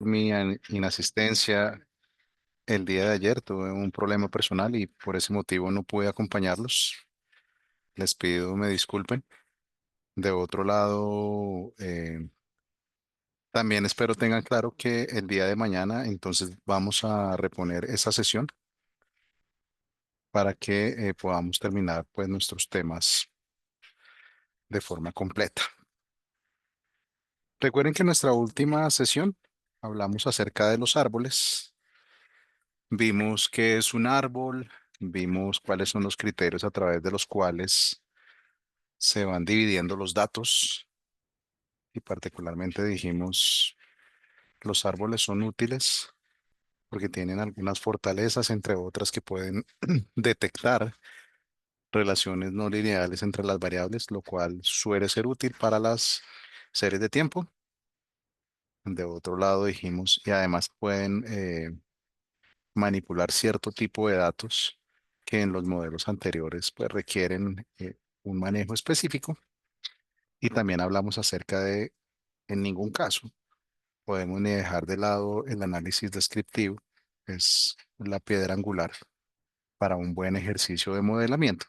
mi inasistencia el día de ayer. Tuve un problema personal y por ese motivo no pude acompañarlos. Les pido me disculpen. De otro lado, también espero tengan claro que el día de mañana entonces vamos a reponer esa sesión para que podamos terminar pues nuestros temas de forma completa. Recuerden que en nuestra última sesión hablamos acerca de los árboles. Vimos qué es un árbol, vimos cuáles son los criterios a través de los cuales se van dividiendo los datos y particularmente dijimos los árboles son útiles porque tienen algunas fortalezas, entre otras que pueden detectar relaciones no lineales entre las variables, lo cual suele ser útil para las series de tiempo. De otro lado dijimos, y además pueden manipular cierto tipo de datos que en los modelos anteriores pues requieren un manejo específico. Y también hablamos acerca de, en ningún caso, podemos ni dejar de lado el análisis descriptivo, es la piedra angular para un buen ejercicio de modelamiento.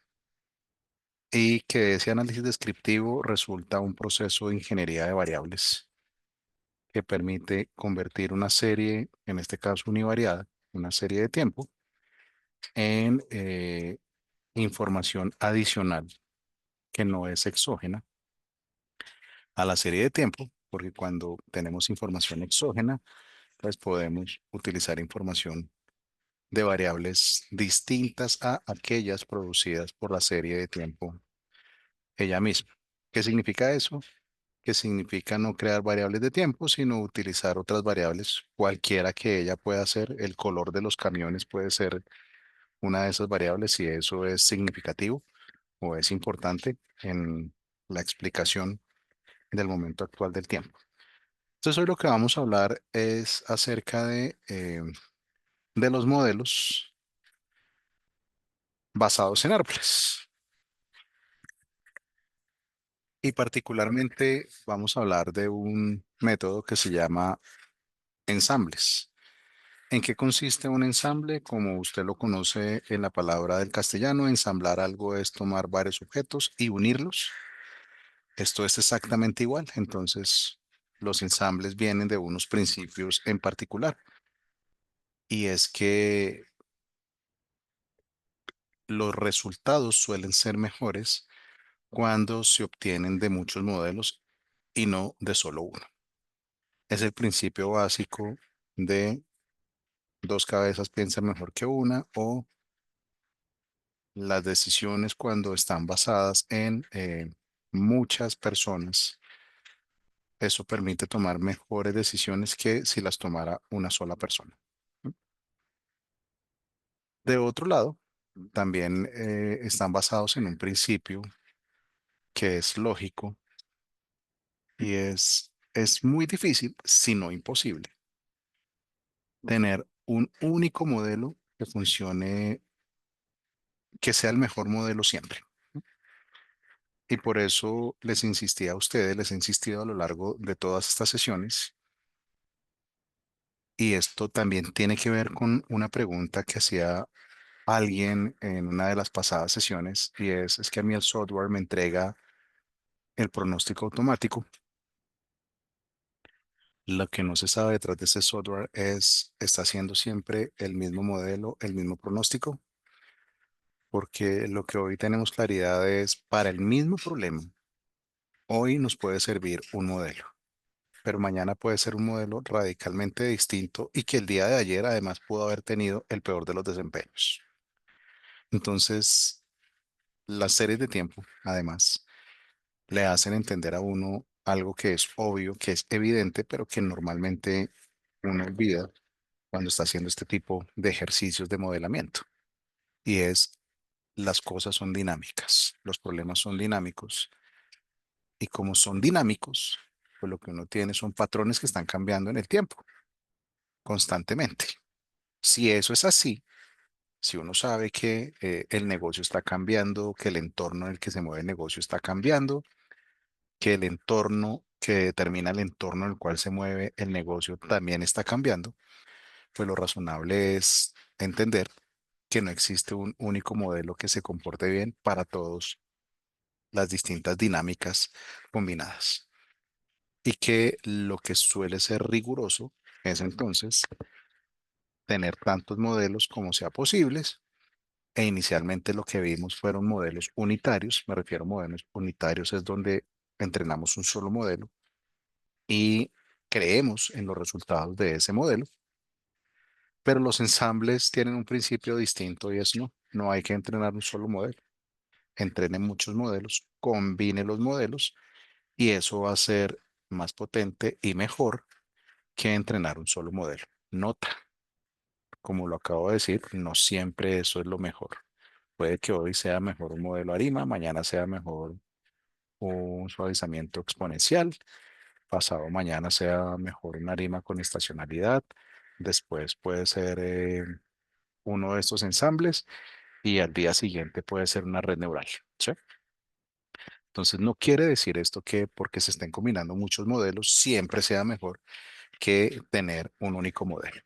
Y que ese análisis descriptivo resulta un proceso de ingeniería de variables que permite convertir una serie, en este caso univariada, una serie de tiempo, en información adicional que no es exógena a la serie de tiempo, porque cuando tenemos información exógena, pues podemos utilizar información de variables distintas a aquellas producidas por la serie de tiempo ella misma. ¿Qué significa eso? Que significa no crear variables de tiempo, sino utilizar otras variables, cualquiera que ella pueda ser. El color de los camiones puede ser una de esas variables si eso es significativo o es importante en la explicación del momento actual del tiempo. Entonces hoy lo que vamos a hablar es acerca de los modelos basados en árboles. Y particularmente vamos a hablar de un método que se llama ensambles. ¿En qué consiste un ensamble? Como usted lo conoce en la palabra del castellano, ensamblar algo es tomar varios objetos y unirlos. Esto es exactamente igual. Entonces, los ensambles vienen de unos principios en particular. Y es que los resultados suelen ser mejores cuando se obtienen de muchos modelos y no de solo uno. Es el principio básico de dos cabezas piensan mejor que una o las decisiones cuando están basadas en muchas personas. Eso permite tomar mejores decisiones que si las tomara una sola persona. De otro lado, también están basados en un principio que es lógico y es muy difícil, si no imposible, tener un único modelo que funcione, que sea el mejor modelo siempre. Y por eso les insistí a ustedes, les he insistido a lo largo de todas estas sesiones. Y esto también tiene que ver con una pregunta que hacía alguien en una de las pasadas sesiones, y es que a mí el software me entrega el pronóstico automático. Lo que no se sabe detrás de ese software es, ¿está haciendo siempre el mismo modelo, el mismo pronóstico? Porque lo que hoy tenemos claridad es, para el mismo problema, hoy nos puede servir un modelo, pero mañana puede ser un modelo radicalmente distinto y que el día de ayer además pudo haber tenido el peor de los desempeños. Entonces, las series de tiempo, además, le hacen entender a uno algo que es obvio, que es evidente, pero que normalmente uno olvida cuando está haciendo este tipo de ejercicios de modelamiento. Y es, las cosas son dinámicas, los problemas son dinámicos. Y como son dinámicos, pues lo que uno tiene son patrones que están cambiando en el tiempo, constantemente. Si eso es así, si uno sabe que el negocio está cambiando, que el entorno en el que se mueve el negocio está cambiando, que el entorno que determina el entorno en el cual se mueve el negocio también está cambiando, pues lo razonable es entender que no existe un único modelo que se comporte bien para todas las distintas dinámicas combinadas y que lo que suele ser riguroso es entonces tener tantos modelos como sea posibles. E inicialmente lo que vimos fueron modelos unitarios, me refiero a modelos unitarios, es donde entrenamos un solo modelo y creemos en los resultados de ese modelo, pero los ensambles tienen un principio distinto y es no hay que entrenar un solo modelo, entrene muchos modelos, combine los modelos y eso va a ser más potente y mejor que entrenar un solo modelo. Nota, como lo acabo de decir, no siempre eso es lo mejor. Puede que hoy sea mejor un modelo ARIMA, mañana sea mejor un suavizamiento exponencial, pasado mañana sea mejor una ARIMA con estacionalidad, después puede ser uno de estos ensambles y al día siguiente puede ser una red neural. ¿Sí? Entonces no quiere decir esto que porque se estén combinando muchos modelos siempre sea mejor que tener un único modelo.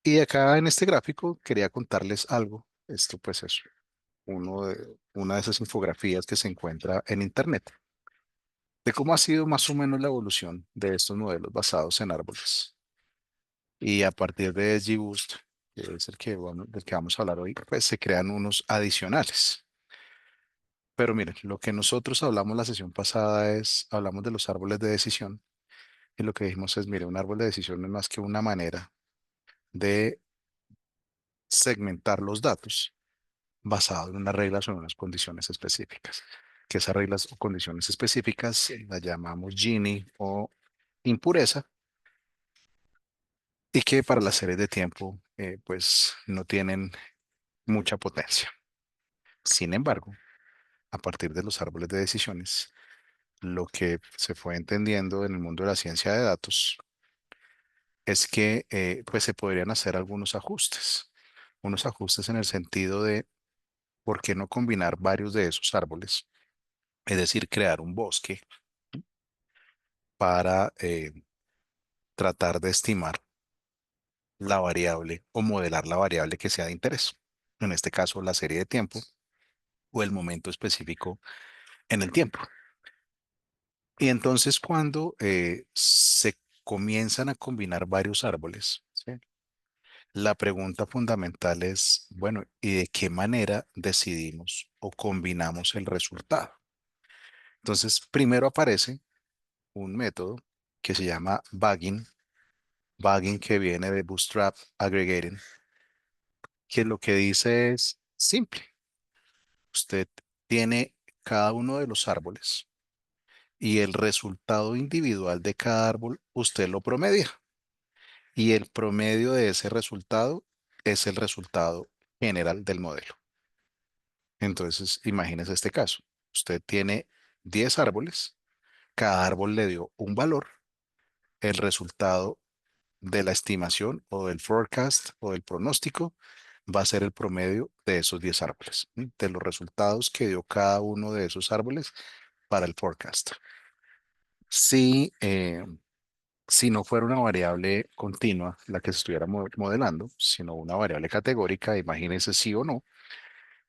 Y acá en este gráfico quería contarles algo. Esto pues es una de esas infografías que se encuentra en Internet, de cómo ha sido más o menos la evolución de estos modelos basados en árboles. Y a partir de XGBoost, que es del que vamos a hablar hoy, pues se crean unos adicionales. Pero miren, lo que nosotros hablamos la sesión pasada hablamos de los árboles de decisión. Y lo que dijimos es, mire, un árbol de decisión no es más que una manera de segmentar los datos basado en unas reglas o en unas condiciones específicas. Que esas reglas o condiciones específicas las llamamos Gini o impureza y que para las series de tiempo pues no tienen mucha potencia. Sin embargo, a partir de los árboles de decisiones, lo que se fue entendiendo en el mundo de la ciencia de datos es que pues se podrían hacer algunos ajustes. Unos ajustes en el sentido de por qué no combinar varios de esos árboles, es decir, crear un bosque para tratar de estimar la variable o modelar la variable que sea de interés. En este caso, la serie de tiempo o el momento específico en el tiempo. Y entonces cuando se comienzan a combinar varios árboles, ¿sí? La pregunta fundamental es, bueno, ¿y de qué manera decidimos o combinamos el resultado? Entonces, primero aparece un método que se llama bagging que viene de Bootstrap Aggregating, que lo que dice es simple. Usted tiene cada uno de los árboles y el resultado individual de cada árbol, usted lo promedia. Y el promedio de ese resultado es el resultado general del modelo. Entonces, imagínese este caso. Usted tiene 10 árboles, cada árbol le dio un valor, el resultado de la estimación o del forecast o del pronóstico va a ser el promedio de esos 10 árboles, ¿sí? De los resultados que dio cada uno de esos árboles para el forecast. Si, si no fuera una variable continua la que se estuviera modelando, sino una variable categórica, imagínense sí o no,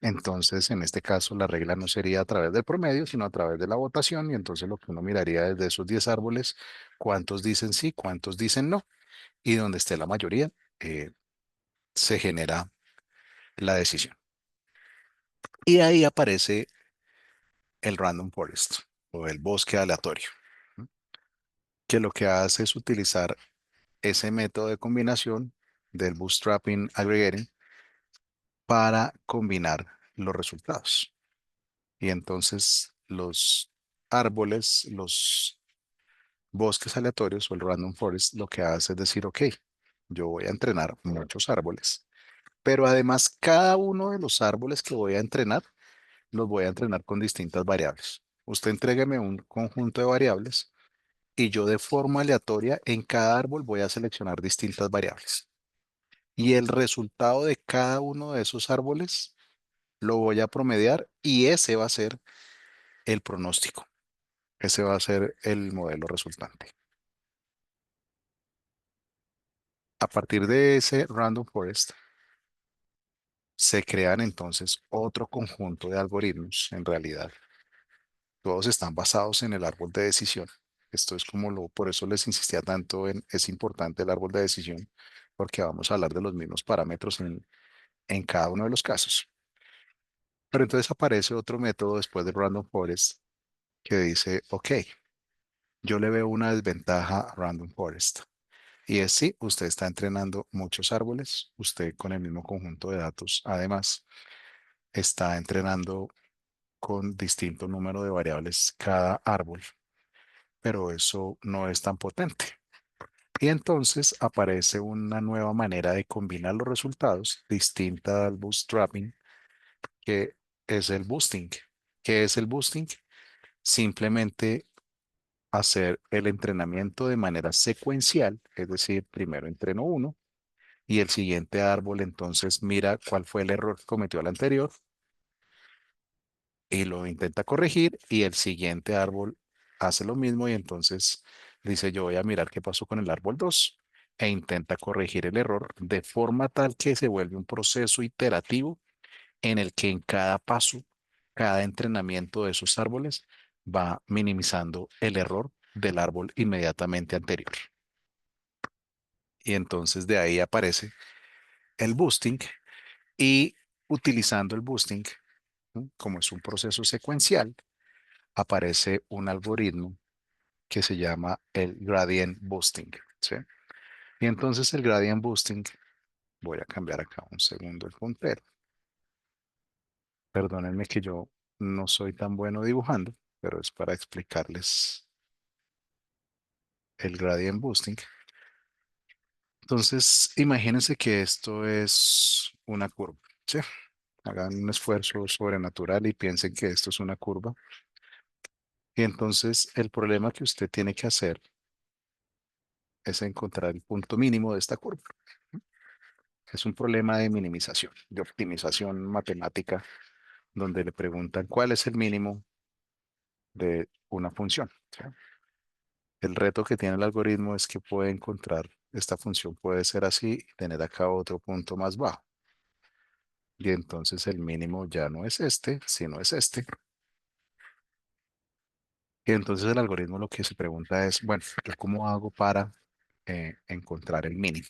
entonces en este caso la regla no sería a través del promedio, sino a través de la votación y entonces lo que uno miraría desde esos 10 árboles, cuántos dicen sí, cuántos dicen no y donde esté la mayoría, eh, se genera la decisión. Y ahí aparece el random forest o el bosque aleatorio, ¿no? Que lo que hace es utilizar ese método de combinación del bootstrapping aggregating para combinar los resultados. Y entonces los árboles, los bosques aleatorios o el random forest lo que hace es decir, ok, yo voy a entrenar muchos árboles, pero además cada uno de los árboles que voy a entrenar los voy a entrenar con distintas variables. Usted entrégueme un conjunto de variables y yo de forma aleatoria en cada árbol voy a seleccionar distintas variables. Y el resultado de cada uno de esos árboles lo voy a promediar y ese va a ser el pronóstico. Ese va a ser el modelo resultante. A partir de ese random forest, se crean entonces otro conjunto de algoritmos, en realidad. Todos están basados en el árbol de decisión. Esto es como por eso les insistía tanto en, es importante el árbol de decisión, porque vamos a hablar de los mismos parámetros en cada uno de los casos. Pero entonces aparece otro método después del random forest que dice, ok, yo le veo una desventaja a random forest. Y es si usted está entrenando muchos árboles, usted con el mismo conjunto de datos, además, está entrenando con distinto número de variables cada árbol, pero eso no es tan potente. Y entonces aparece una nueva manera de combinar los resultados, distinta al bootstrapping, que es el boosting. ¿Qué es el boosting? Simplemente hacer el entrenamiento de manera secuencial, es decir, primero entreno uno y el siguiente árbol entonces mira cuál fue el error que cometió el anterior y lo intenta corregir y el siguiente árbol hace lo mismo y entonces dice yo voy a mirar qué pasó con el árbol 2 e intenta corregir el error de forma tal que se vuelve un proceso iterativo en el que en cada paso, cada entrenamiento de esos árboles va minimizando el error del árbol inmediatamente anterior. Y entonces de ahí aparece el boosting y utilizando el boosting, ¿no? Como es un proceso secuencial, aparece un algoritmo que se llama el gradient boosting, ¿sí? Y entonces el gradient boosting, voy a cambiar acá un segundo el puntero. Perdónenme que yo no soy tan bueno dibujando, pero es para explicarles el gradient boosting. Entonces, imagínense que esto es una curva, ¿sí? Hagan un esfuerzo sobrenatural y piensen que esto es una curva. Y entonces el problema que usted tiene que hacer es encontrar el punto mínimo de esta curva. Es un problema de minimización, de optimización matemática, donde le preguntan cuál es el mínimo de una función, ¿sí? El reto que tiene el algoritmo es que puede encontrar, esta función puede ser así y tener acá otro punto más bajo. Y entonces el mínimo ya no es este, sino es este. Y entonces el algoritmo lo que se pregunta es, bueno, ¿yo cómo hago para encontrar el mínimo?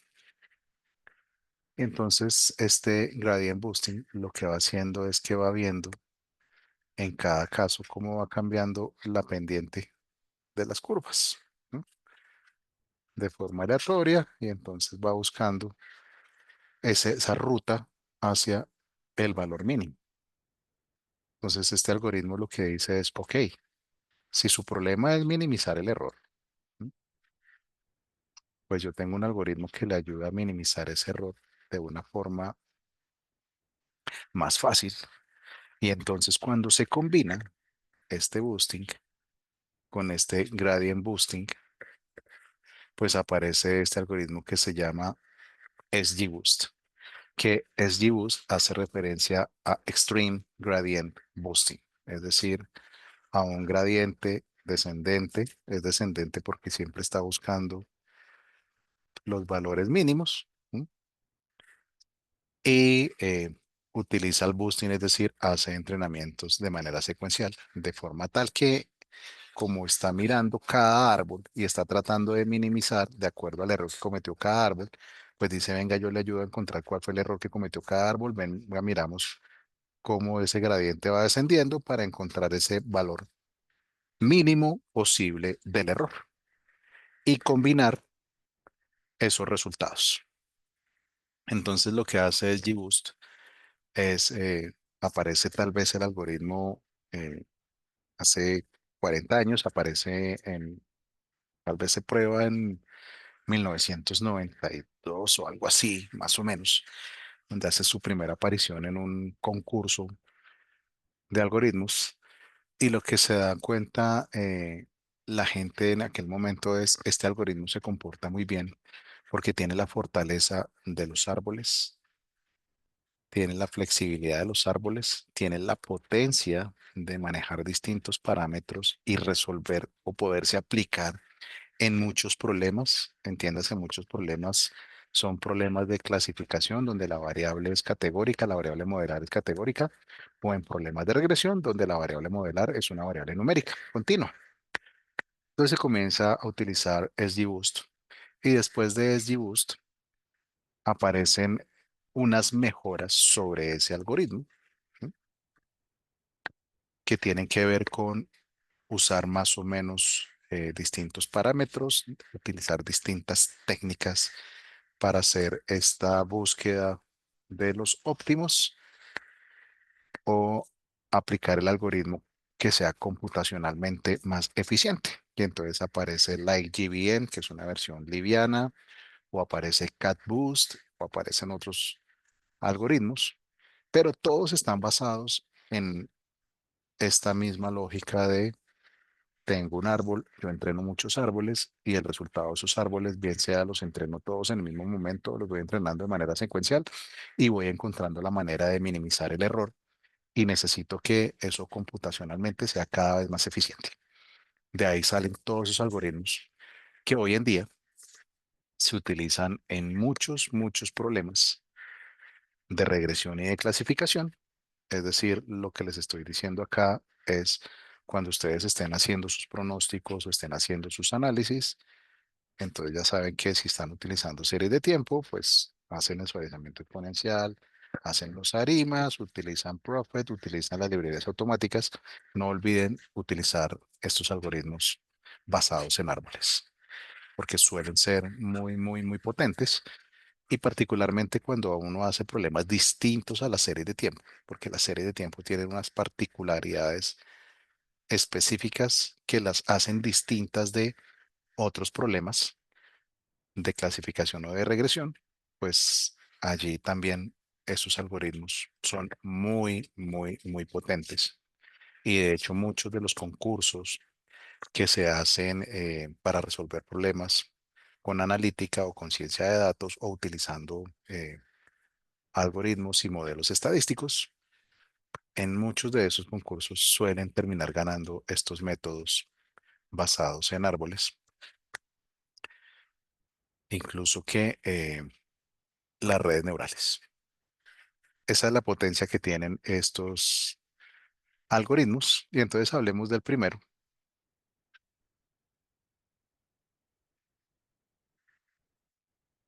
Entonces, este gradient boosting lo que va haciendo es que va viendo en cada caso cómo va cambiando la pendiente de las curvas, ¿no? De forma aleatoria y entonces va buscando esa ruta hacia el valor mínimo. Entonces, este algoritmo lo que dice es, ok, si su problema es minimizar el error, ¿no? Pues yo tengo un algoritmo que le ayuda a minimizar ese error de una forma más fácil. Y entonces, cuando se combina este boosting con este gradient boosting, pues aparece este algoritmo que se llama XGBoost, que XGBoost hace referencia a Extreme Gradient Boosting, es decir, a un gradiente descendente, es descendente porque siempre está buscando los valores mínimos, ¿sí? Y utiliza el boosting, es decir, hace entrenamientos de manera secuencial, de forma tal que como está mirando cada árbol y está tratando de minimizar de acuerdo al error que cometió cada árbol, pues dice, venga, yo le ayudo a encontrar cuál fue el error que cometió cada árbol, venga, miramos cómo ese gradiente va descendiendo para encontrar ese valor mínimo posible del error y combinar esos resultados. Entonces lo que hace el GBoost es, aparece tal vez el algoritmo hace 40 años, aparece en, tal vez se prueba en 1992 o algo así, más o menos, donde hace su primera aparición en un concurso de algoritmos. Y lo que se da cuenta la gente en aquel momento es, este algoritmo se comporta muy bien porque tiene la fortaleza de los árboles, tiene la flexibilidad de los árboles, tiene la potencia de manejar distintos parámetros y resolver o poderse aplicar en muchos problemas. Entiéndase, muchos problemas son problemas de clasificación donde la variable es categórica, la variable modelar es categórica, o en problemas de regresión donde la variable modelar es una variable numérica continua. Entonces se comienza a utilizar XGBoost y después de XGBoost aparecen unas mejoras sobre ese algoritmo, ¿sí? Que tienen que ver con usar más o menos distintos parámetros, utilizar distintas técnicas para hacer esta búsqueda de los óptimos o aplicar el algoritmo que sea computacionalmente más eficiente. Y entonces aparece LikeGBN, que es una versión liviana, o aparece CatBoost, o aparecen otros algoritmos, pero todos están basados en esta misma lógica de tengo un árbol, yo entreno muchos árboles y el resultado de esos árboles, bien sea los entreno todos en el mismo momento, los voy entrenando de manera secuencial y voy encontrando la manera de minimizar el error y necesito que eso computacionalmente sea cada vez más eficiente. De ahí salen todos esos algoritmos que hoy en día se utilizan en muchos problemas de regresión y de clasificación. Es decir, lo que les estoy diciendo acá es cuando ustedes estén haciendo sus pronósticos o estén haciendo sus análisis, entonces ya saben que si están utilizando series de tiempo, pues hacen el suavizamiento exponencial, hacen los arimas, utilizan Prophet, utilizan las librerías automáticas. No olviden utilizar estos algoritmos basados en árboles, porque suelen ser muy potentes y particularmente cuando uno hace problemas distintos a la serie de tiempo, porque la serie de tiempo tiene unas particularidades específicas que las hacen distintas de otros problemas de clasificación o de regresión, pues allí también esos algoritmos son muy potentes. Y de hecho muchos de los concursos que se hacen para resolver problemas con analítica o con ciencia de datos o utilizando algoritmos y modelos estadísticos, en muchos de esos concursos suelen terminar ganando estos métodos basados en árboles, incluso que las redes neurales. Esa es la potencia que tienen estos algoritmos. Y entonces hablemos del primero,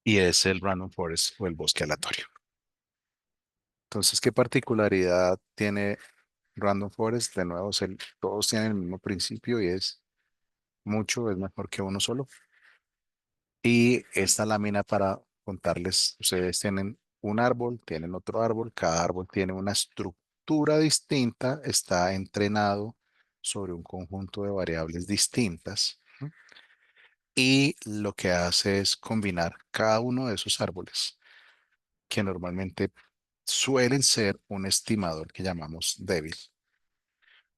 y es el random forest o el bosque aleatorio. Entonces, ¿qué particularidad tiene random forest? De nuevo, todos tienen el mismo principio y es mucho es mejor que uno solo. Y esta lámina para contarles, ustedes tienen un árbol, tienen otro árbol, cada árbol tiene una estructura distinta, está entrenado sobre un conjunto de variables distintas, ¿no? Y lo que hace es combinar cada uno de esos árboles, que normalmente suelen ser un estimador que llamamos débil,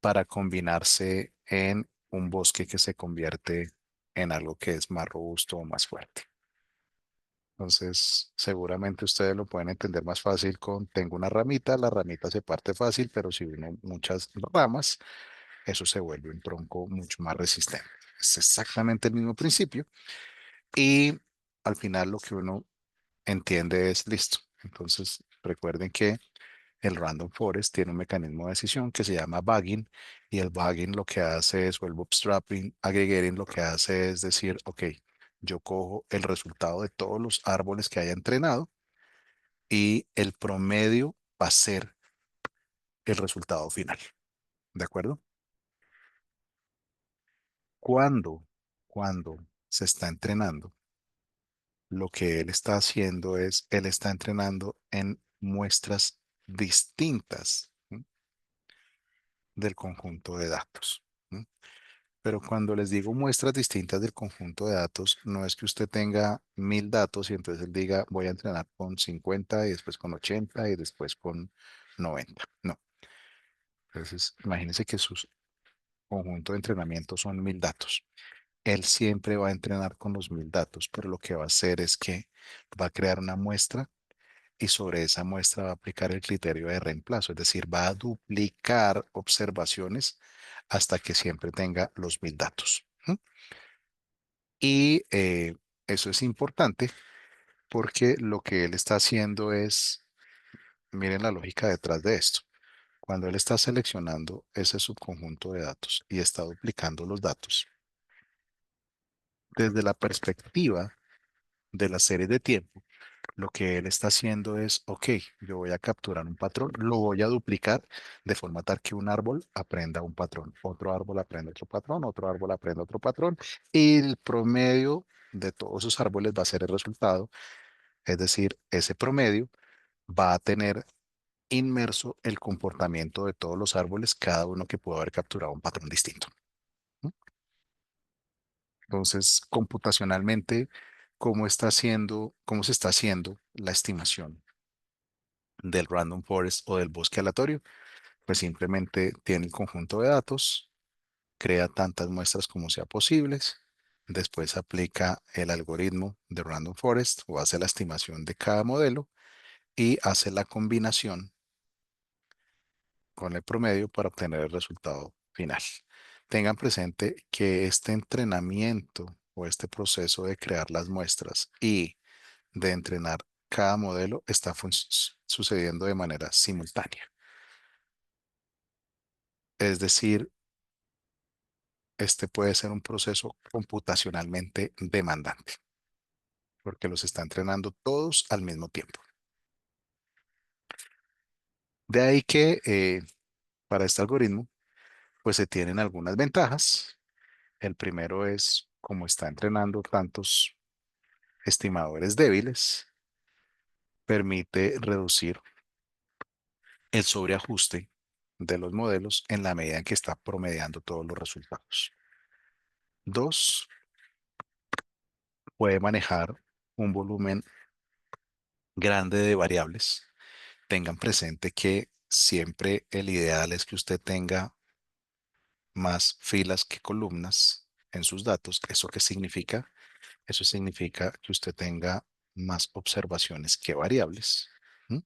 para combinarse en un bosque que se convierte en algo que es más robusto o más fuerte. Entonces, seguramente ustedes lo pueden entender más fácil con, tengo una ramita, la ramita se parte fácil, pero si uno muchas ramas, eso se vuelve un tronco mucho más resistente. Es exactamente el mismo principio y al final lo que uno entiende es listo. Entonces, recuerden que el Random Forest tiene un mecanismo de decisión que se llama bagging y el bagging lo que hace es, o el bootstrapping, aggregating lo que hace es decir, ok, yo cojo el resultado de todos los árboles que haya entrenado y el promedio va a ser el resultado final. ¿De acuerdo? Cuando, cuando se está entrenando, lo que él está haciendo es, él está entrenando en muestras distintas, ¿sí? Del conjunto de datos, ¿sí? Pero cuando les digo muestras distintas del conjunto de datos, no es que usted tenga 1000 datos y entonces él diga, voy a entrenar con 50 y después con 80 y después con 90. No. Entonces, imagínense que su conjunto de entrenamiento son 1000 datos. Él siempre va a entrenar con los 1000 datos, pero lo que va a hacer es que va a crear una muestra y sobre esa muestra va a aplicar el criterio de reemplazo, es decir, va a duplicar observaciones hasta que siempre tenga los 1000 datos. ¿M? Y eso es importante porque lo que él está haciendo es, miren la lógica detrás de esto. Cuando él está seleccionando ese subconjunto de datos y está duplicando los datos, desde la perspectiva de la serie de tiempo, lo que él está haciendo es, ok, yo voy a capturar un patrón, lo voy a duplicar de forma tal que un árbol aprenda un patrón, otro árbol aprenda otro patrón, otro árbol aprenda otro patrón, y el promedio de todos esos árboles va a ser el resultado, es decir, ese promedio va a tener inmerso el comportamiento de todos los árboles, cada uno que pudo haber capturado un patrón distinto. ¿No? Entonces, computacionalmente, cómo se está haciendo la estimación del random forest o del bosque aleatorio? Pues simplemente tiene el conjunto de datos, crea tantas muestras como sea posibles, después aplica el algoritmo de random forest o hace la estimación de cada modelo y hace la combinación con el promedio para obtener el resultado final. Tengan presente que este entrenamiento o este proceso de crear las muestras y de entrenar cada modelo está sucediendo de manera simultánea. Es decir, este puede ser un proceso computacionalmente demandante, porque los está entrenando todos al mismo tiempo. De ahí que para este algoritmo, pues se tienen algunas ventajas. El primero es, como está entrenando tantos estimadores débiles, permite reducir el sobreajuste de los modelos en la medida en que está promediando todos los resultados. Dos, puede manejar un volumen grande de variables. Tengan presente que siempre el ideal es que usted tenga más filas que columnas en sus datos. ¿Eso qué significa? Eso significa que usted tenga más observaciones que variables. ¿M?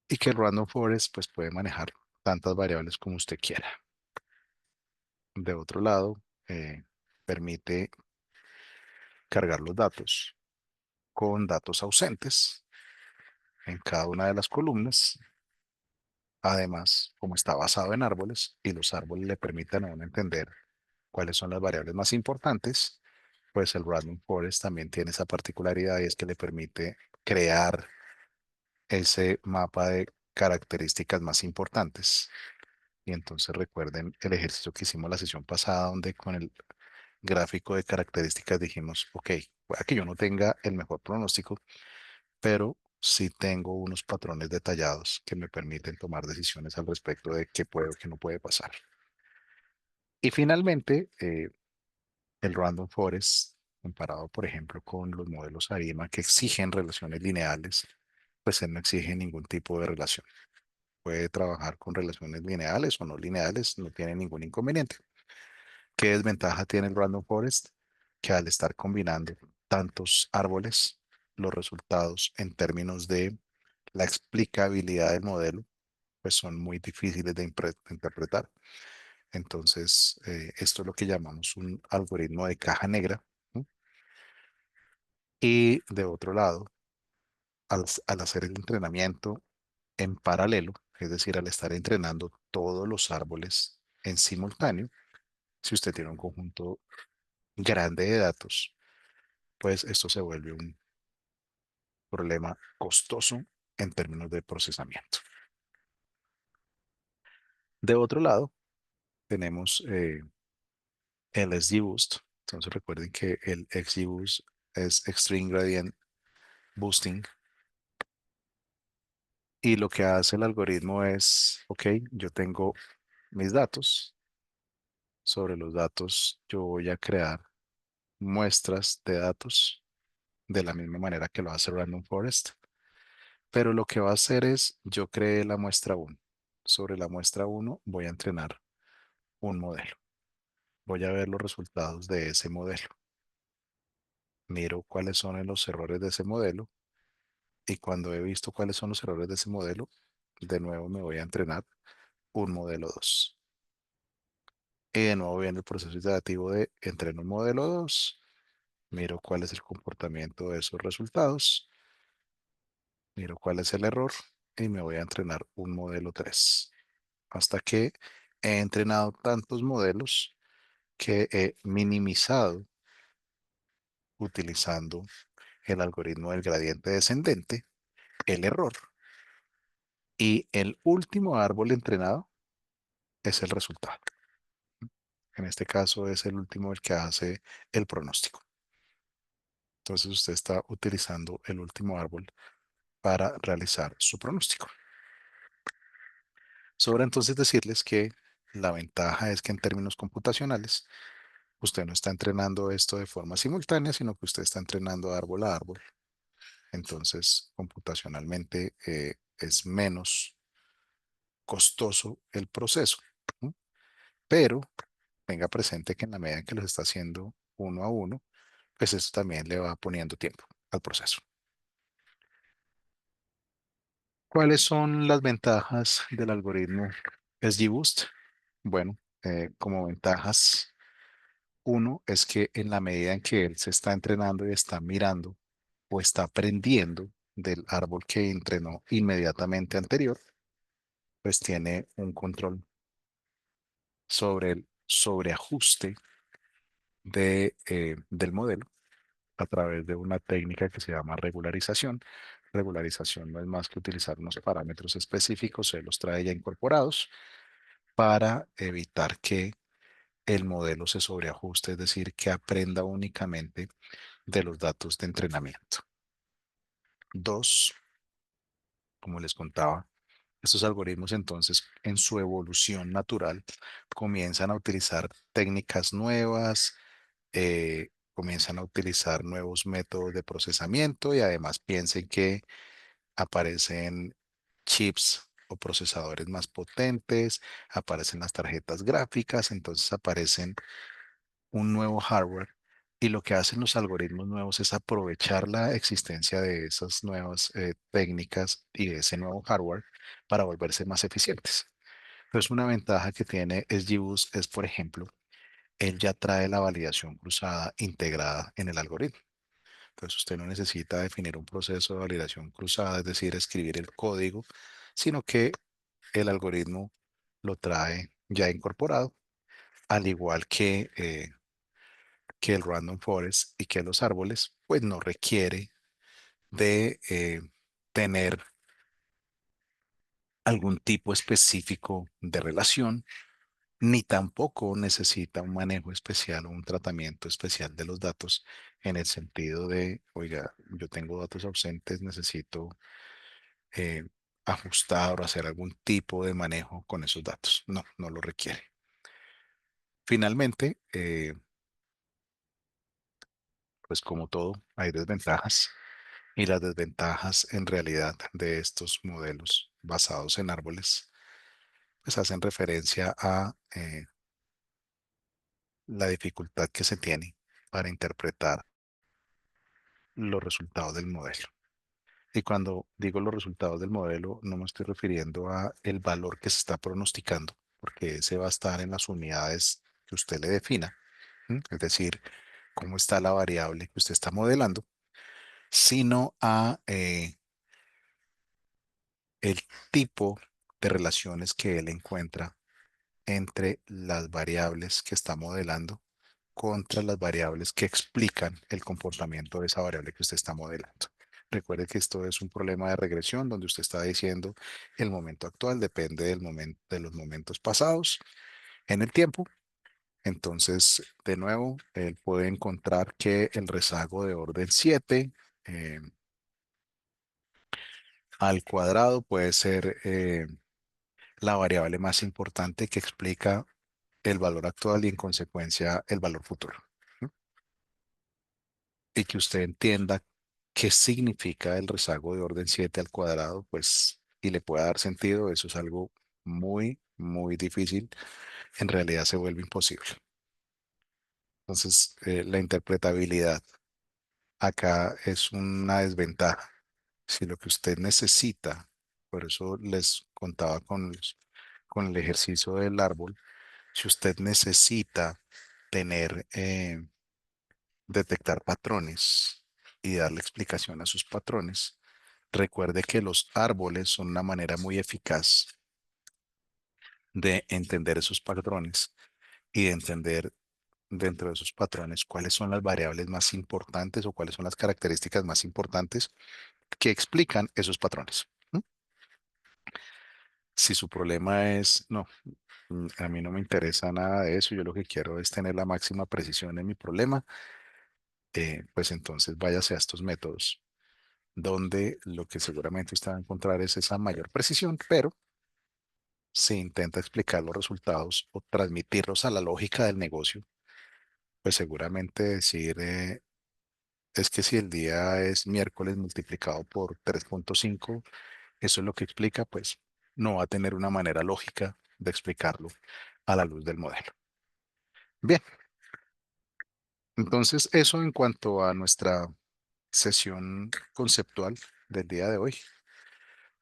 Y que el random forest pues puede manejar tantas variables como usted quiera. De otro lado, permite cargar los datos con datos ausentes en cada una de las columnas. Además, como está basado en árboles y los árboles le permiten a uno entender cuáles son las variables más importantes, pues el random forest también tiene esa particularidad y es que le permite crear ese mapa de características más importantes. Y entonces recuerden el ejercicio que hicimos la sesión pasada, donde con el gráfico de características dijimos, ok, puede que yo no tenga el mejor pronóstico, pero sí tengo unos patrones detallados que me permiten tomar decisiones al respecto de qué puede o qué no puede pasar. Y finalmente, el random forest, comparado, por ejemplo, con los modelos ARIMA que exigen relaciones lineales, pues él no exige ningún tipo de relación. Puede trabajar con relaciones lineales o no lineales, no tiene ningún inconveniente. ¿Qué desventaja tiene el random forest? Que al estar combinando tantos árboles, los resultados en términos de la explicabilidad del modelo, pues son muy difíciles de interpretar. Entonces, esto es lo que llamamos un algoritmo de caja negra. ¿No? Y de otro lado, al hacer el entrenamiento en paralelo, es decir, al estar entrenando todos los árboles en simultáneo, si usted tiene un conjunto grande de datos, pues esto se vuelve un problema costoso en términos de procesamiento. De otro lado, tenemos el XGBoost. Entonces recuerden que el XGBoost es Extreme Gradient Boosting. Y lo que hace el algoritmo es, ok, yo tengo mis datos. Sobre los datos, yo voy a crear muestras de datos de la misma manera que lo hace Random Forest. Pero lo que va a hacer es, yo creé la muestra uno. Sobre la muestra uno voy a entrenar un modelo. Voy a ver los resultados de ese modelo. Miro cuáles son los errores de ese modelo Y cuando he visto cuáles son los errores de ese modelo, de nuevo me voy a entrenar un modelo 2. Y de nuevo viene el proceso iterativo de entreno un modelo 2, miro cuál es el comportamiento de esos resultados, miro cuál es el error y me voy a entrenar un modelo 3. Hasta que he entrenado tantos modelos que he minimizado utilizando el algoritmo del gradiente descendente, el error. Y el último árbol entrenado es el resultado. En este caso es el último el que hace el pronóstico. Entonces usted está utilizando el último árbol para realizar su pronóstico. Sobra entonces decirles que la ventaja es que en términos computacionales, usted no está entrenando esto de forma simultánea, sino que usted está entrenando árbol a árbol. Entonces, computacionalmente es menos costoso el proceso, ¿no? Pero tenga presente que en la medida en que los está haciendo uno a uno, pues eso también le va poniendo tiempo al proceso. ¿Cuáles son las ventajas del algoritmo SGBoost? Bueno, como ventajas, uno es que en la medida en que él se está entrenando y está mirando o está aprendiendo del árbol que entrenó inmediatamente anterior, pues tiene un control sobre el sobreajuste del modelo a través de una técnica que se llama regularización. Regularización no es más que utilizar unos parámetros específicos, se los trae ya incorporados para evitar que el modelo se sobreajuste, es decir, que aprenda únicamente de los datos de entrenamiento. Dos, como les contaba, estos algoritmos entonces en su evolución natural comienzan a utilizar técnicas nuevas, comienzan a utilizar nuevos métodos de procesamiento y además piensen que aparecen chips o procesadores más potentes, aparecen las tarjetas gráficas, entonces aparecen un nuevo hardware y lo que hacen los algoritmos nuevos es aprovechar la existencia de esas nuevas técnicas y de ese nuevo hardware para volverse más eficientes. Entonces, una ventaja que tiene SGBoost es, por ejemplo, él ya trae la validación cruzada integrada en el algoritmo. Entonces, usted no necesita definir un proceso de validación cruzada, es decir, escribir el código, sino que el algoritmo lo trae ya incorporado, al igual que el Random Forest y que los árboles, pues no requiere de tener algún tipo específico de relación, ni tampoco necesita un manejo especial o un tratamiento especial de los datos en el sentido de, oiga, yo tengo datos ausentes, necesito eh, ajustar o hacer algún tipo de manejo con esos datos. No, no lo requiere. Finalmente, pues como todo, hay desventajas. Y las desventajas en realidad de estos modelos basados en árboles, pues hacen referencia a la dificultad que se tiene para interpretar los resultados del modelo. Y cuando digo los resultados del modelo, no me estoy refiriendo a el valor que se está pronosticando, porque ese va a estar en las unidades que usted le defina, ¿m? Es decir, cómo está la variable que usted está modelando, sino a el tipo de relaciones que él encuentra entre las variables que está modelando contra las variables que explican el comportamiento de esa variable que usted está modelando. Recuerde que esto es un problema de regresión donde usted está diciendo el momento actual depende del momento, de los momentos pasados en el tiempo. Entonces, de nuevo, él puede encontrar que el rezago de orden 7 eh, al cuadrado puede ser la variable más importante que explica el valor actual y en consecuencia el valor futuro, ¿no? Y que usted entienda qué significa el rezago de orden 7 al cuadrado, pues, y le pueda dar sentido, eso es algo muy, muy difícil. En realidad se vuelve imposible. Entonces, la interpretabilidad acá es una desventaja Si lo que usted necesita, por eso les contaba con el ejercicio del árbol, si usted necesita tener, detectar patrones y darle explicación a sus patrones, recuerde que los árboles son una manera muy eficaz de entender esos patrones y de entender dentro de esos patrones cuáles son las variables más importantes o cuáles son las características más importantes que explican esos patrones. ¿Mm? Si su problema es, no, a mí no me interesa nada de eso, yo lo que quiero es tener la máxima precisión en mi problema, pues entonces váyase a estos métodos, donde lo que seguramente usted va a encontrar es esa mayor precisión, pero si intenta explicar los resultados o transmitirlos a la lógica del negocio, pues seguramente decir, es que si el día es miércoles multiplicado por 3.5, eso es lo que explica, pues no va a tener una manera lógica de explicarlo a la luz del modelo. Bien, entonces eso en cuanto a nuestra sesión conceptual del día de hoy.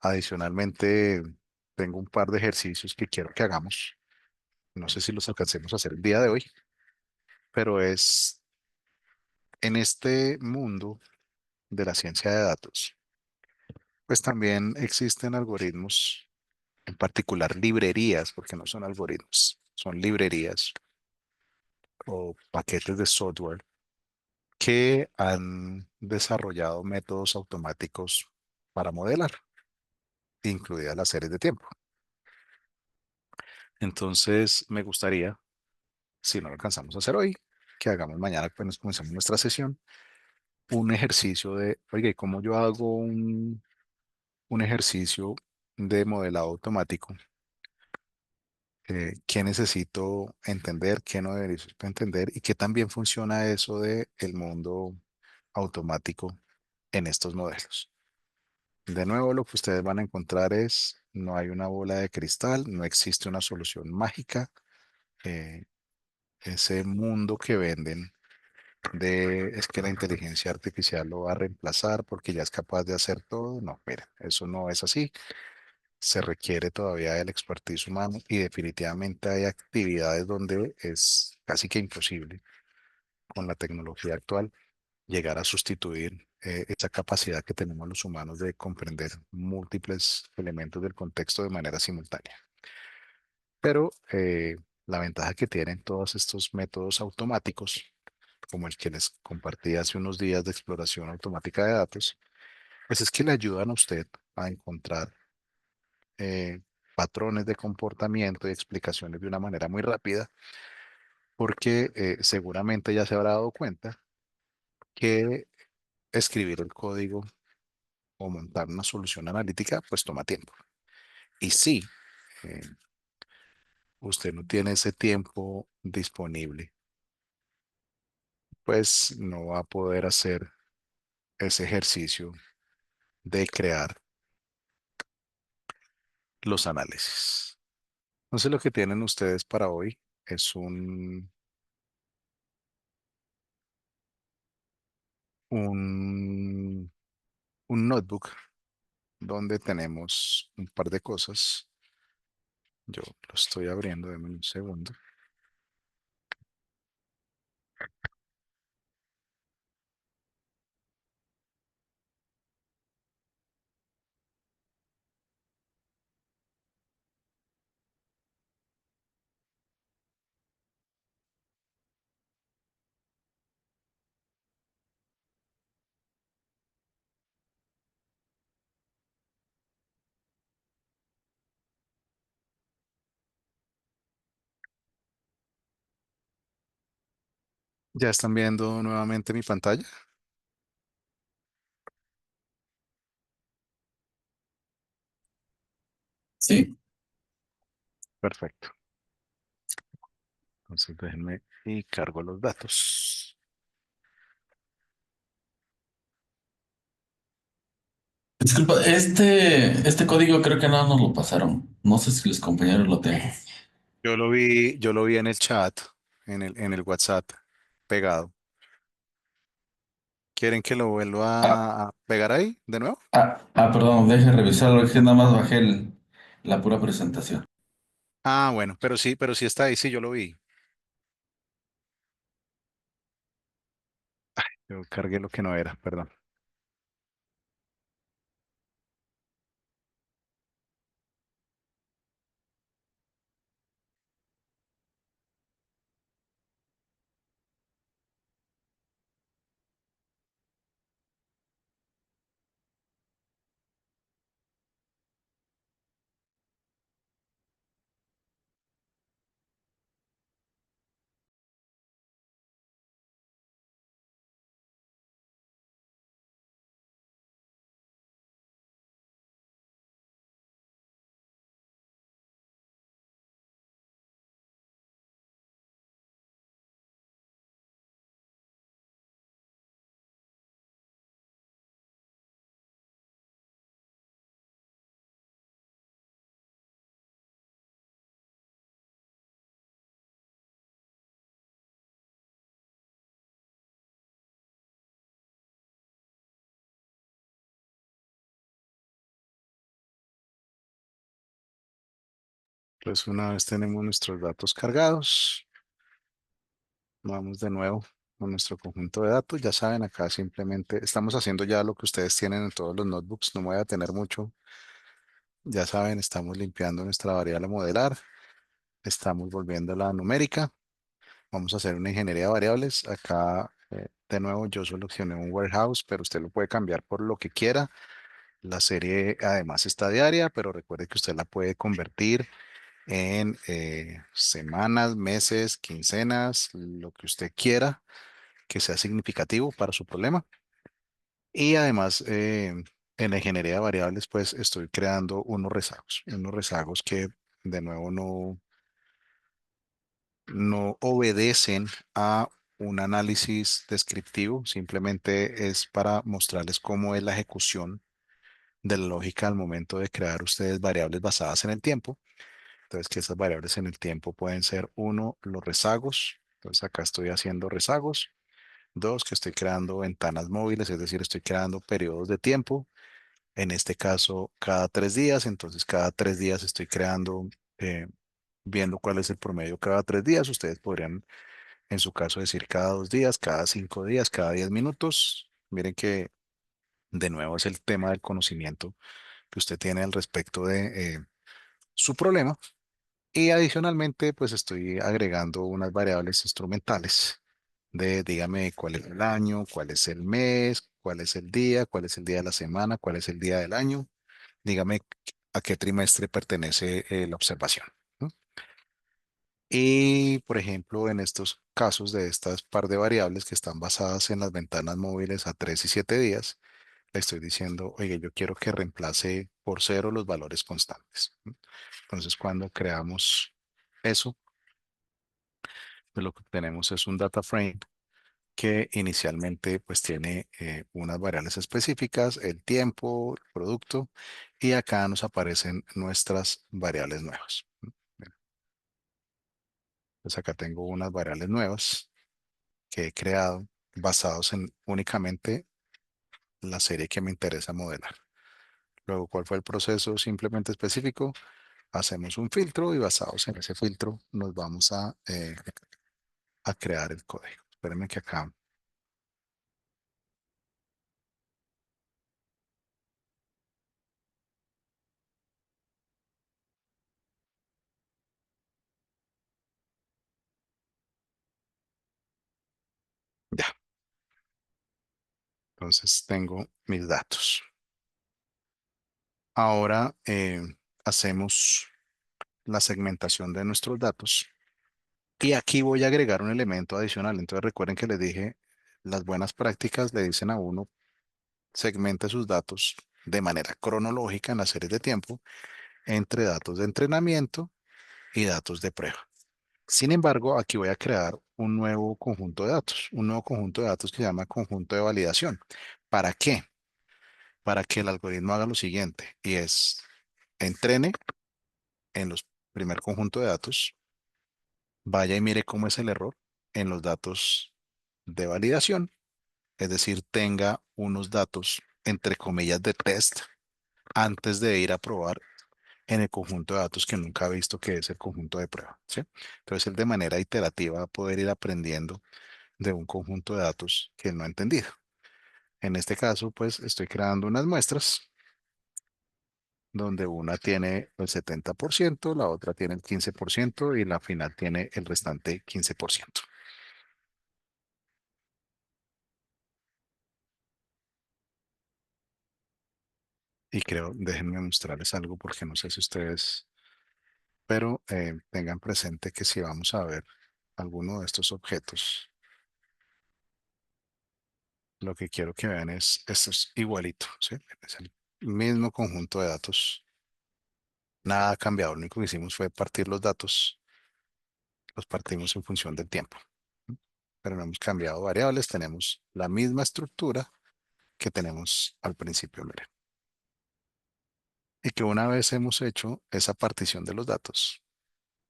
Adicionalmente, tengo un par de ejercicios que quiero que hagamos. No sé si los alcancemos a hacer el día de hoy, pero es en este mundo de la ciencia de datos, pues también existen algoritmos, en particular librerías, porque no son algoritmos, son librerías o paquetes de software que han desarrollado métodos automáticos para modelar, incluidas las series de tiempo. Entonces, me gustaría, si no lo alcanzamos a hacer hoy, que hagamos mañana, pues comenzamos nuestra sesión, un ejercicio de, oye, ¿cómo yo hago un ejercicio de modelado automático? ¿Qué necesito entender? ¿Qué no debería entender? ¿Y qué también funciona eso de el mundo automático en estos modelos? De nuevo, lo que ustedes van a encontrar es, no hay una bola de cristal, no existe una solución mágica. eh, Ese mundo que venden de es que la inteligencia artificial lo va a reemplazar porque ya es capaz de hacer todo. No, miren, eso no es así. Se requiere todavía del expertise humano y definitivamente hay actividades donde es casi que imposible con la tecnología actual llegar a sustituir esa capacidad que tenemos los humanos de comprender múltiples elementos del contexto de manera simultánea. Pero la ventaja que tienen todos estos métodos automáticos, como el que les compartí hace unos días de exploración automática de datos, pues es que le ayudan a usted a encontrar eh, patrones de comportamiento y explicaciones de una manera muy rápida, porque seguramente ya se habrá dado cuenta que escribir el código o montar una solución analítica, pues toma tiempo. Y si eh, usted no tiene ese tiempo disponible, pues no va a poder hacer ese ejercicio de crear los análisis. Entonces lo que tienen ustedes para hoy es un, un notebook donde tenemos un par de cosas. Yo lo estoy abriendo, denme un segundo. ¿Ya están viendo nuevamente mi pantalla? Sí. Perfecto. Entonces déjenme y cargo los datos. Disculpa, este código creo que no nos lo pasaron. No sé si los compañeros lo tienen. Yo lo vi en el chat, en el WhatsApp pegado. ¿Quieren que lo Ah, vuelva a pegar ahí de nuevo? perdón, deje revisarlo, es que nada más bajé la pura presentación. Ah, bueno, pero sí está ahí, sí, yo lo vi. Yo cargué lo que no era, perdón. Pues una vez tenemos nuestros datos cargados, vamos de nuevo a nuestro conjunto de datos. Ya saben, acá simplemente estamos haciendo ya lo que ustedes tienen en todos los notebooks. No me voy a tener mucho. Ya saben, estamos limpiando nuestra variable modelar. Estamos volviendo a la numérica. Vamos a hacer una ingeniería de variables. Acá, de nuevo, yo seleccioné un warehouse, pero usted lo puede cambiar por lo que quiera. La serie además está diaria, pero recuerde que usted la puede convertir en semanas, meses, quincenas, lo que usted quiera que sea significativo para su problema. Y además, en la ingeniería de variables, pues estoy creando unos rezagos que de nuevo no obedecen a un análisis descriptivo, simplemente es para mostrarles cómo es la ejecución de la lógica al momento de crear ustedes variables basadas en el tiempo. Entonces, que esas variables en el tiempo pueden ser, uno, los rezagos. Entonces, acá estoy haciendo rezagos. Dos, que estoy creando ventanas móviles, es decir, estoy creando periodos de tiempo. En este caso, cada 3 días. Entonces, cada 3 días estoy creando, eh, viendo cuál es el promedio cada 3 días. Ustedes podrían, en su caso, decir cada 2 días, cada 5 días, cada 10 minutos. Miren que, de nuevo, es el tema del conocimiento que usted tiene al respecto de su problema. Y adicionalmente, pues estoy agregando unas variables instrumentales de, dígame, cuál es el año, cuál es el mes, cuál es el día, cuál es el día de la semana, cuál es el día del año. Dígame a qué trimestre pertenece la observación, ¿no? Y, por ejemplo, en estos casos de estas par de variables que están basadas en las ventanas móviles a 3 y 7 días, le estoy diciendo, oye, yo quiero que reemplace por cero los valores constantes, ¿no? Entonces, cuando creamos eso, pues lo que tenemos es un data frame que inicialmente pues tiene unas variables específicas, el tiempo, el producto, y acá nos aparecen nuestras variables nuevas. Bien, pues acá tengo unas variables nuevas que he creado basados en únicamente la serie que me interesa modelar. Luego, ¿cuál fue el proceso simplemente específico? Hacemos un filtro y basados en ese filtro nos vamos a crear el código. Espérenme que acá, ya, entonces tengo mis datos. Ahora hacemos la segmentación de nuestros datos y aquí voy a agregar un elemento adicional. Entonces recuerden que les dije, las buenas prácticas le dicen a uno, segmente sus datos de manera cronológica en las series de tiempo entre datos de entrenamiento y datos de prueba. Sin embargo, aquí voy a crear un nuevo conjunto de datos, un nuevo conjunto de datos que se llama conjunto de validación. ¿Para qué? Para que el algoritmo haga lo siguiente y es entrene en los primer conjunto de datos, vaya y mire cómo es el error en los datos de validación es decir, tenga unos datos, entre comillas, de test antes de ir a probar en el conjunto de datos que nunca ha visto que es el conjunto de prueba, ¿sí? Entonces, él de manera iterativa va a poder ir aprendiendo de un conjunto de datos que él no ha entendido. En este caso, pues estoy creando unas muestras donde una tiene el 70%, la otra tiene el 15% y la final tiene el restante 15%. Y creo, déjenme mostrarles algo porque no sé si ustedes, pero tengan presente que si vamos a ver alguno de estos objetos, lo que quiero que vean es, esto es igualito, ¿sí? Es el mismo conjunto de datos, nada ha cambiado, lo único que hicimos fue partir los datos, los partimos en función del tiempo, ¿sí? Pero no hemos cambiado variables, tenemos la misma estructura que tenemos al principio, miren. Y que una vez hemos hecho esa partición de los datos,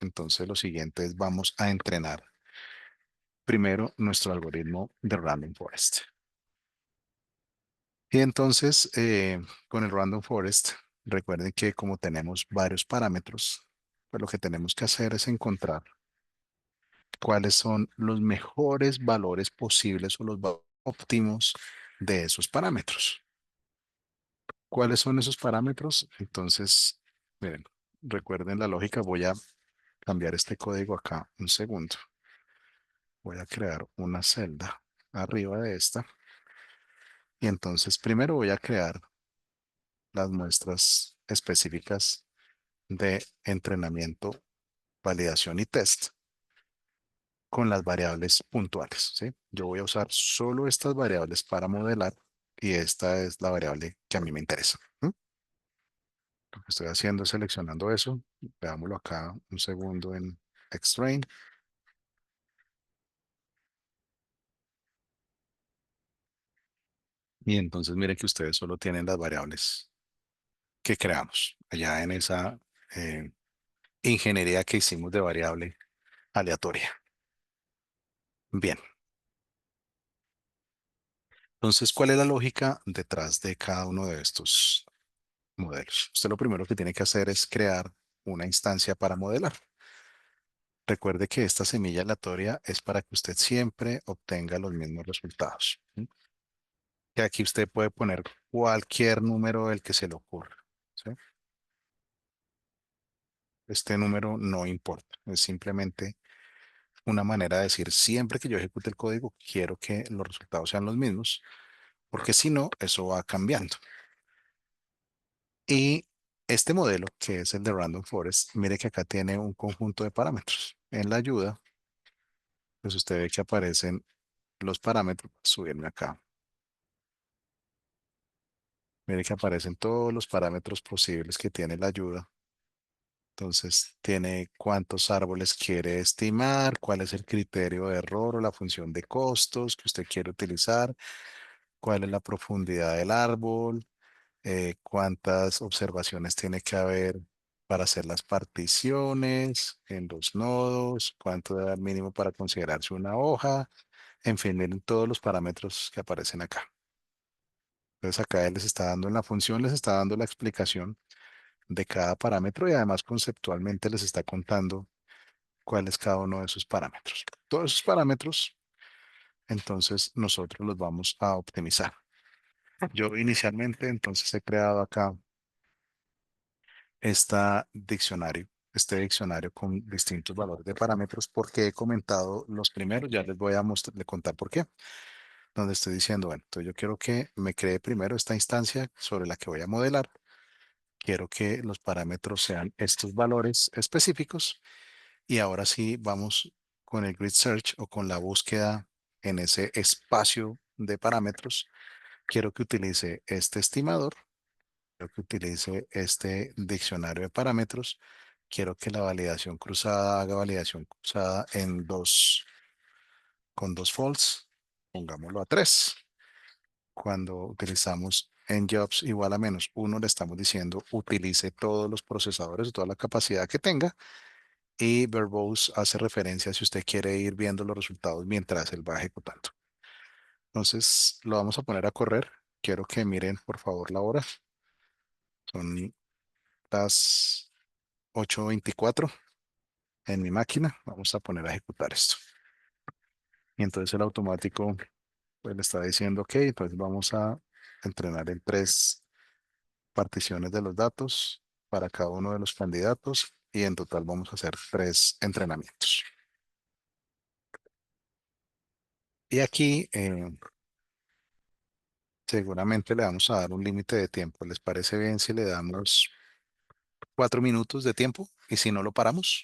entonces lo siguiente es vamos a entrenar primero nuestro algoritmo de Random Forest. Y entonces, con el Random Forest, recuerden que como tenemos varios parámetros, pues lo que tenemos que hacer es encontrar cuáles son los mejores valores posibles o los óptimos de esos parámetros. ¿Cuáles son esos parámetros? Entonces, miren, recuerden la lógica, voy a cambiar este código acá un segundo. Voy a crear una celda arriba de esta y entonces primero voy a crear las muestras específicas de entrenamiento, validación y test con las variables puntuales, ¿sí? Yo voy a usar solo estas variables para modelar y esta es la variable que a mí me interesa. ¿M? Lo que estoy haciendo es seleccionando eso. Veámoslo acá un segundo en Xtrain. Y entonces mire que ustedes solo tienen las variables que creamos allá en esa eh, ingeniería que hicimos de variable aleatoria. Bien, entonces, ¿cuál es la lógica detrás de cada uno de estos modelos? Usted lo primero que tiene que hacer es crear una instancia para modelar. Recuerde que esta semilla aleatoria es para que usted siempre obtenga los mismos resultados. ¿Sí? Que aquí usted puede poner cualquier número del que se le ocurra. ¿Sí? Este número no importa, es simplemente una manera de decir, siempre que yo ejecute el código, quiero que los resultados sean los mismos, porque si no, eso va cambiando. Y este modelo, que es el de Random Forest, mire que acá tiene un conjunto de parámetros. En la ayuda, pues usted ve que aparecen los parámetros. Subirme acá. Mire que aparecen todos los parámetros posibles que tiene la ayuda. Entonces, tiene cuántos árboles quiere estimar, cuál es el criterio de error o la función de costos que usted quiere utilizar, cuál es la profundidad del árbol, cuántas observaciones tiene que haber para hacer las particiones en los nodos, cuánto debe dar mínimo para considerarse una hoja, en fin, miren todos los parámetros que aparecen acá. Entonces acá él les está dando en la función, les está dando la explicación de cada parámetro y además conceptualmente les está contando cuál es cada uno de esos parámetros. Todos esos parámetros, entonces nosotros los vamos a optimizar. Yo inicialmente entonces he creado acá este diccionario con distintos valores de parámetros porque he comentado los primeros, ya les voy a mostrar, le contar por qué, donde estoy diciendo, bueno, entonces yo quiero que me cree primero esta instancia sobre la que voy a modelar, quiero que los parámetros sean estos valores específicos y ahora sí vamos con el grid search o con la búsqueda en ese espacio de parámetros, quiero que utilice este estimador. Quiero que utilice este diccionario de parámetros. Quiero que la validación cruzada haga validación cruzada con dos false. Pongámoslo a 3. Cuando utilizamos en jobs igual a menos uno, le estamos diciendo utilice todos los procesadores, toda la capacidad que tenga. Y verbose hace referencia si usted quiere ir viendo los resultados mientras él va ejecutando. Entonces lo vamos a poner a correr. Quiero que miren por favor la hora. Son las 8:24 en mi máquina. Vamos a poner a ejecutar esto. Y entonces el automático pues le está diciendo, ok, entonces vamos a entrenar en tres particiones de los datos para cada uno de los candidatos y en total vamos a hacer tres entrenamientos. Y aquí seguramente le vamos a dar un límite de tiempo. ¿Les parece bien si le damos 4 minutos de tiempo? Y si no lo paramos,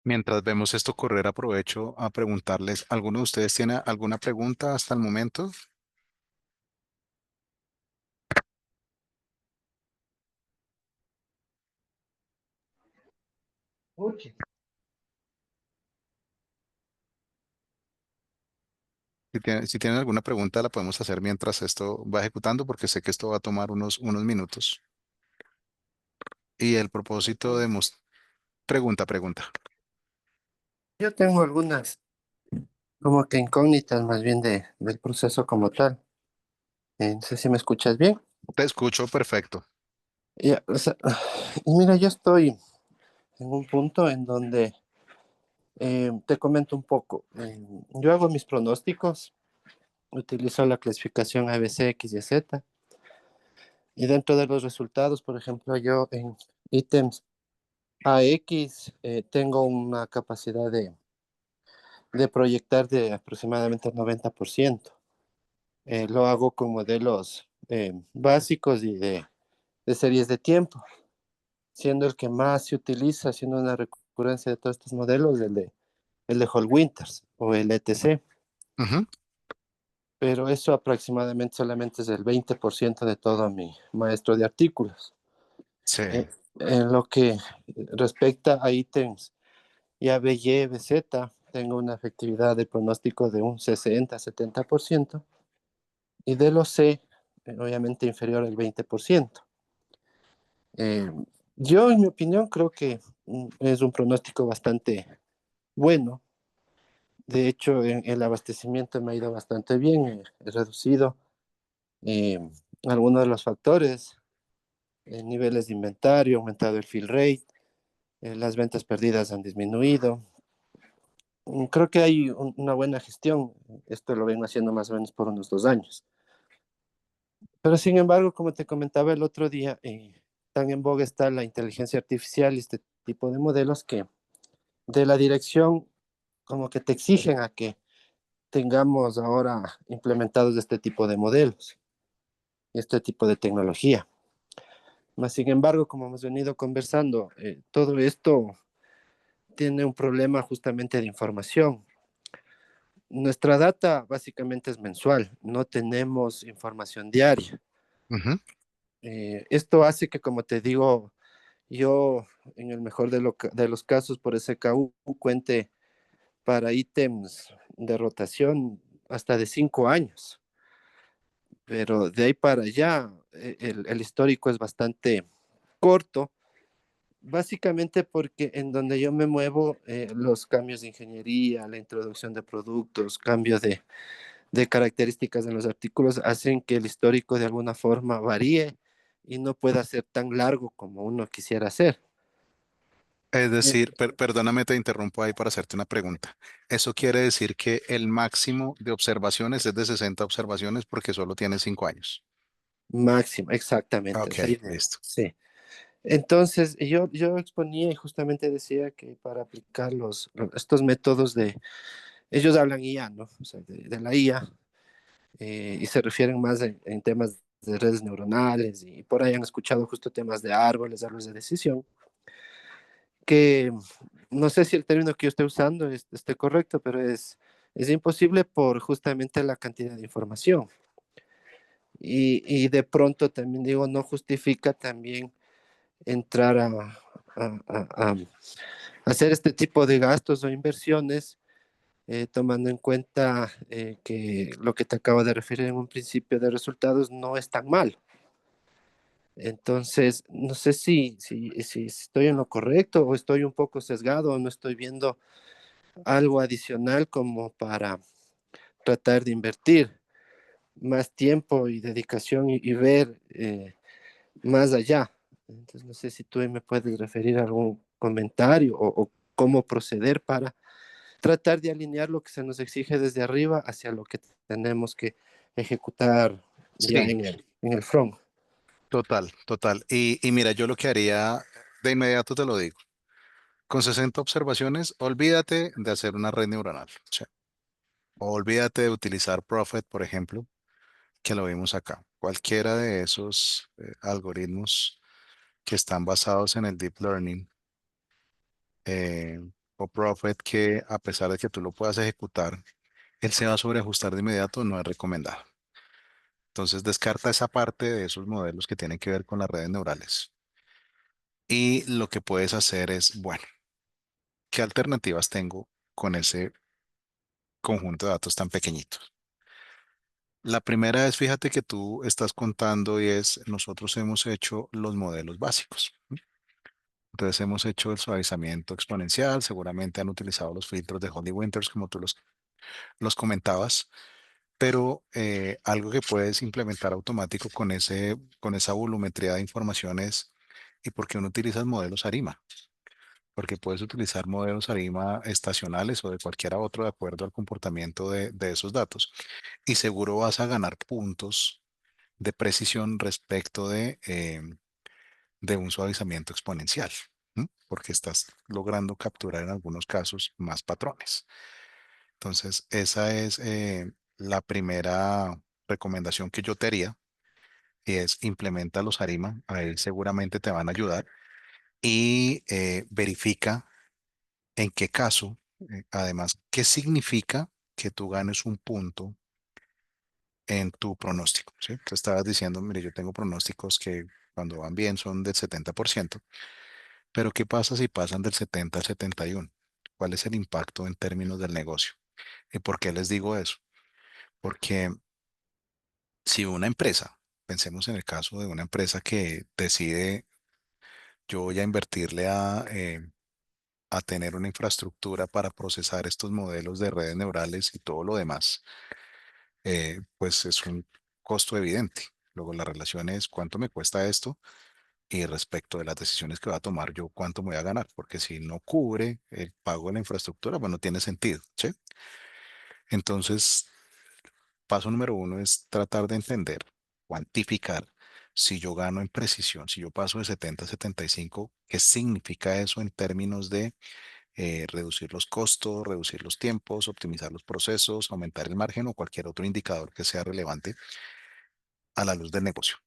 mientras vemos esto correr, aprovecho a preguntarles, ¿alguno de ustedes tiene alguna pregunta hasta el momento? Uchi. Si tienen alguna pregunta, la podemos hacer mientras esto va ejecutando, porque sé que esto va a tomar unos minutos. Y el propósito de pregunta. Yo tengo algunas como que incógnitas más bien del proceso como tal. No sé si me escuchas bien. Te escucho perfecto. Ya, o sea, y mira, yo estoy en un punto en donde te comento un poco. Yo hago mis pronósticos, utilizo la clasificación ABC, X y Z, y dentro de los resultados, por ejemplo, yo en ítems AX tengo una capacidad de proyectar de aproximadamente el 90%. Lo hago con modelos básicos y de series de tiempo, siendo el que más se utiliza, siendo una recurrencia de todos estos modelos, el de Hall Winters o el ETC, Ujú. pero eso aproximadamente solamente es el 20% de todo mi maestro de artículos. Sí. En lo que respecta a ítems y a BY, BZ, tengo una efectividad de pronóstico de un 60-70% y de los C, obviamente inferior al 20%. Eh, yo, en mi opinión, creo que es un pronóstico bastante bueno. De hecho, en el abastecimiento me ha ido bastante bien. He reducido eh, algunos de los factores, niveles de inventario, ha aumentado el fill rate, las ventas perdidas han disminuido. Creo que hay una buena gestión. Esto lo vengo haciendo más o menos por unos 2 años. Pero sin embargo, como te comentaba el otro día, tan en boga está la inteligencia artificial y este tipo de modelos que de la dirección como que te exigen a que tengamos ahora implementados este tipo de modelos y este tipo de tecnología. Mas, sin embargo, como hemos venido conversando, todo esto tiene un problema justamente de información. Nuestra data básicamente es mensual, no tenemos información diaria. Ujú. Esto hace que, como te digo, yo en el mejor de los casos por SKU cuente para ítems de rotación hasta de 5 años, pero de ahí para allá el histórico es bastante corto, básicamente porque en donde yo me muevo, los cambios de ingeniería, la introducción de productos, cambios de características en los artículos hacen que el histórico de alguna forma varíe y no pueda ser tan largo como uno quisiera hacer. Es Eh, decir, perdóname, te interrumpo ahí para hacerte una pregunta. ¿Eso quiere decir que el máximo de observaciones es de 60 observaciones porque solo tiene 5 años? Máximo, exactamente, Ok, esa idea. listo. Sí. Entonces, yo exponía y justamente decía que para aplicar estos métodos ellos hablan IA, ¿no? O sea, de la IA, y se refieren más en temas de redes neuronales y por ahí han escuchado justo temas de árboles de decisión, que no sé si el término que yo estoy usando esté correcto, pero es imposible por justamente la cantidad de información. Y de pronto también digo, no justifica también entrar a hacer este tipo de gastos o inversiones, tomando en cuenta que lo que te acabo de referir en un principio de resultados no es tan mal. Entonces, no sé si estoy en lo correcto o estoy un poco sesgado o no estoy viendo algo adicional como para tratar de invertir más tiempo y dedicación y ver más allá. Entonces, no sé si tú me puedes referir a algún comentario o cómo proceder para tratar de alinear lo que se nos exige desde arriba hacia lo que tenemos que ejecutar ya Sí, en el front. total, total. Y mira, yo lo que haría de inmediato te lo digo. Con 60 observaciones, olvídate de hacer una red neuronal. O sea, olvídate de utilizar Prophet, por ejemplo, que lo vimos acá. Cualquiera de esos algoritmos que están basados en el deep learning, eh, o Prophet, que a pesar de que tú lo puedas ejecutar, él se va a sobreajustar de inmediato, no es recomendado. Entonces descarta esa parte de esos modelos que tienen que ver con las redes neurales. Y lo que puedes hacer es, bueno, ¿qué alternativas tengo con ese conjunto de datos tan pequeñitos? La primera es, fíjate que tú estás contando y es, nosotros hemos hecho los modelos básicos. Entonces hemos hecho el suavizamiento exponencial, seguramente han utilizado los filtros de Holly Winters como tú los comentabas, pero algo que puedes implementar automático con esa volumetría de informaciones y por qué uno utiliza modelos ARIMA, porque puedes utilizar modelos ARIMA estacionales o de cualquiera otro de acuerdo al comportamiento de esos datos y seguro vas a ganar puntos de precisión respecto de un suavizamiento exponencial, ¿m? Porque estás logrando capturar en algunos casos más patrones. Entonces, esa es la primera recomendación que yo te haría, y es implementa los ARIMA, ahí seguramente te van a ayudar, y verifica en qué caso, además, qué significa que tú ganes un punto en tu pronóstico, ¿sí? Tú estabas diciendo, mire, yo tengo pronósticos que cuando van bien son del 70%, pero ¿qué pasa si pasan del 70 al 71? ¿Cuál es el impacto en términos del negocio? ¿Y por qué les digo eso? Porque si una empresa, pensemos en el caso de una empresa que decide, yo voy a invertirle a tener una infraestructura para procesar estos modelos de redes neurales y todo lo demás, pues es un costo evidente. Luego la relación es cuánto me cuesta esto y respecto de las decisiones que va a tomar yo, cuánto me voy a ganar, porque si no cubre el pago de la infraestructura, pues no tiene sentido, ¿sí? Entonces, paso número uno es tratar de entender, cuantificar si yo gano en precisión, si yo paso de 70 a 75, ¿qué significa eso en términos de reducir los costos, reducir los tiempos, optimizar los procesos, aumentar el margen o cualquier otro indicador que sea relevante a la luz del negocio?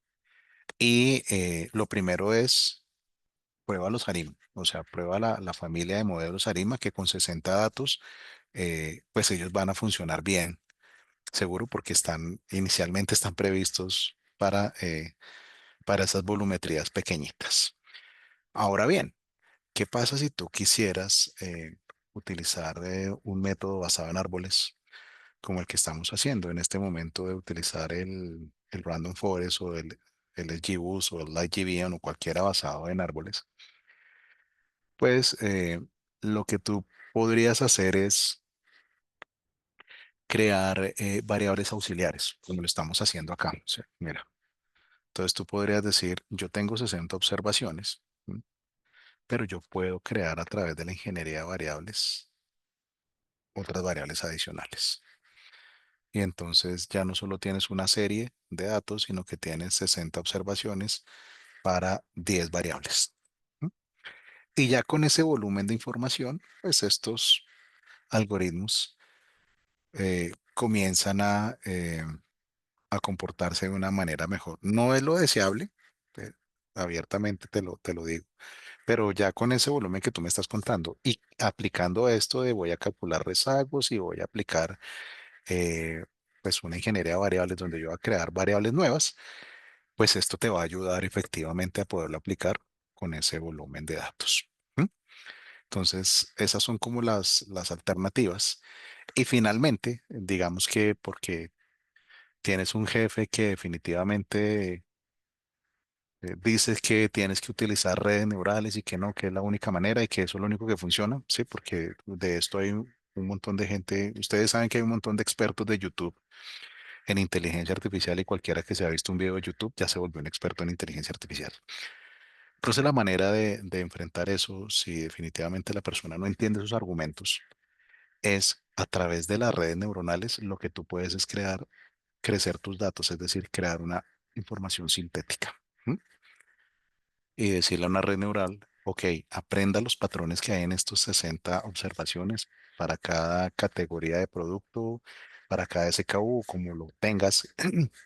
Y lo primero es prueba los ARIMA, o sea, prueba la familia de modelos ARIMA que con 60 datos, pues ellos van a funcionar bien, seguro, porque inicialmente están previstos para esas volumetrías pequeñitas. Ahora bien, ¿qué pasa si tú quisieras utilizar un método basado en árboles como el que estamos haciendo en este momento de utilizar el Random Forest o el XGBoost o el LightGBM o cualquiera basado en árboles? Pues lo que tú podrías hacer es crear variables auxiliares, como lo estamos haciendo acá. O sea, mira, entonces tú podrías decir, yo tengo 60 observaciones, ¿m? Pero yo puedo crear a través de la ingeniería de variables otras variables adicionales. Y entonces ya no solo tienes una serie de datos, sino que tienes 60 observaciones para 10 variables. ¿M? Y ya con ese volumen de información, pues estos algoritmos comienzan a comportarse de una manera mejor. No es lo deseable, eh, abiertamente te lo digo, pero ya con ese volumen que tú me estás contando y aplicando esto de voy a calcular rezagos y voy a aplicar eh, pues una ingeniería de variables donde yo voy a crear variables nuevas, pues esto te va a ayudar efectivamente a poderlo aplicar con ese volumen de datos. ¿M? Entonces, esas son como las alternativas. Y finalmente, digamos que porque tienes un jefe que definitivamente dice que tienes que utilizar redes neurales y que no, que es la única manera y que eso es lo único que funciona, sí, porque de esto hay un montón de gente, ustedes saben que hay un montón de expertos de YouTube en inteligencia artificial y cualquiera que se ha visto un video de YouTube ya se volvió un experto en inteligencia artificial. Entonces la manera de enfrentar eso, si definitivamente la persona no entiende sus argumentos, es a través de las redes neuronales lo que tú puedes es crear, crecer tus datos, es decir, crear una información sintética. ¿M? Y decirle a una red neural, ok, aprenda los patrones que hay en estos 60 observaciones para cada categoría de producto, para cada SKU, como lo tengas,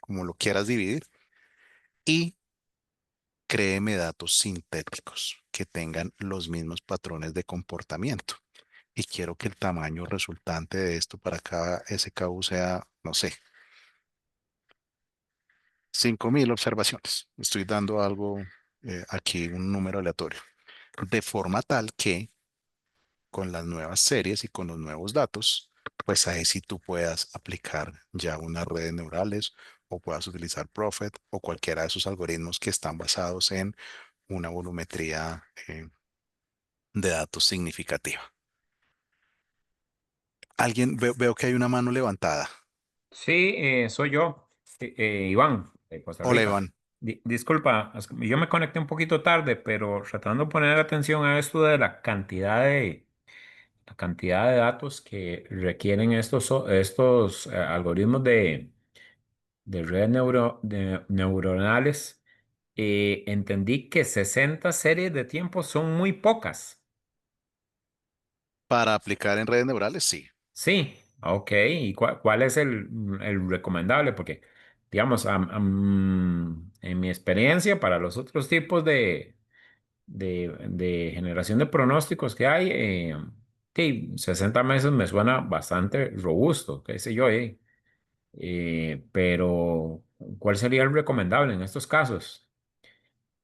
como lo quieras dividir, y créeme datos sintéticos que tengan los mismos patrones de comportamiento. Y quiero que el tamaño resultante de esto para cada SKU sea, no sé, 5.000 observaciones. Estoy dando algo aquí, un número aleatorio. De forma tal que con las nuevas series y con los nuevos datos, pues ahí sí tú puedas aplicar ya unas redes neurales o puedas utilizar Prophet o cualquiera de esos algoritmos que están basados en una volumetría de datos significativa. Alguien, veo que hay una mano levantada. Sí, soy yo, Iván, de Costa Hola, Rica. Iván. Disculpa, yo me conecté un poquito tarde, pero tratando de poner atención a esto de la cantidad de datos que requieren estos algoritmos de redes neuronales, entendí que 60 series de tiempo son muy pocas. Para aplicar en redes neurales, sí. Sí, ok. ¿Y cuál es el recomendable? Porque, digamos, en mi experiencia, para los otros tipos de generación de pronósticos que hay, sí, 60 meses me suena bastante robusto, qué sé yo, pero, ¿cuál sería el recomendable en estos casos?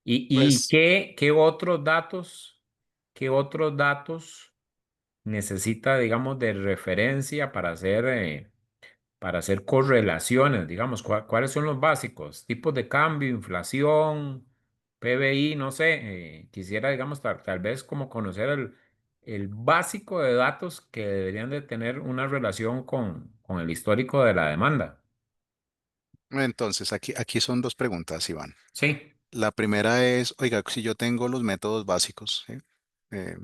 ¿Y Pues qué otros datos necesita, digamos, de referencia para hacer correlaciones, digamos, cuáles son los básicos, tipos de cambio, inflación, PBI, no sé, quisiera, digamos, tal vez como conocer el básico de datos que deberían de tener una relación con el histórico de la demanda. entonces, aquí son dos preguntas, Iván. Sí, La primera es, oiga, si yo tengo los métodos básicos, ¿sí? Eh,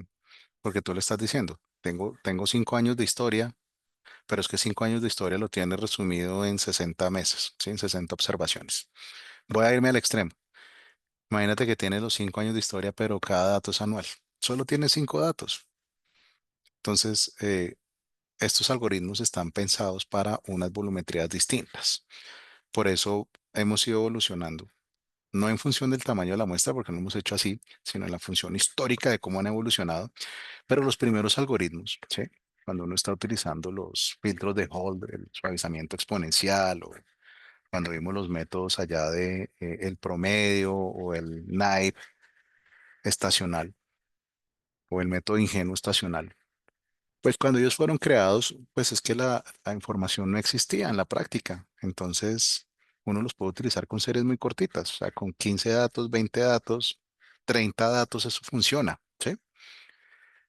porque tú le estás diciendo, tengo 5 años de historia, pero es que 5 años de historia lo tienes resumido en 60 meses, ¿sí? En 60 observaciones. Voy a irme al extremo. Imagínate que tienes los 5 años de historia, pero cada dato es anual. Solo tienes 5 datos. Entonces, estos algoritmos están pensados para unas volumetrías distintas. Por eso hemos ido evolucionando, no en función del tamaño de la muestra, porque no hemos hecho así, sino en la función histórica de cómo han evolucionado. Pero los primeros algoritmos, ¿sí? Cuando uno está utilizando los filtros de Hall, el suavizamiento exponencial, o cuando vimos los métodos allá de el promedio o el naive estacional o el método ingenuo estacional, pues cuando ellos fueron creados, pues es que la información no existía en la práctica. Entonces, uno los puede utilizar con series muy cortitas, o sea, con 15 datos, 20 datos, 30 datos, eso funciona, ¿sí?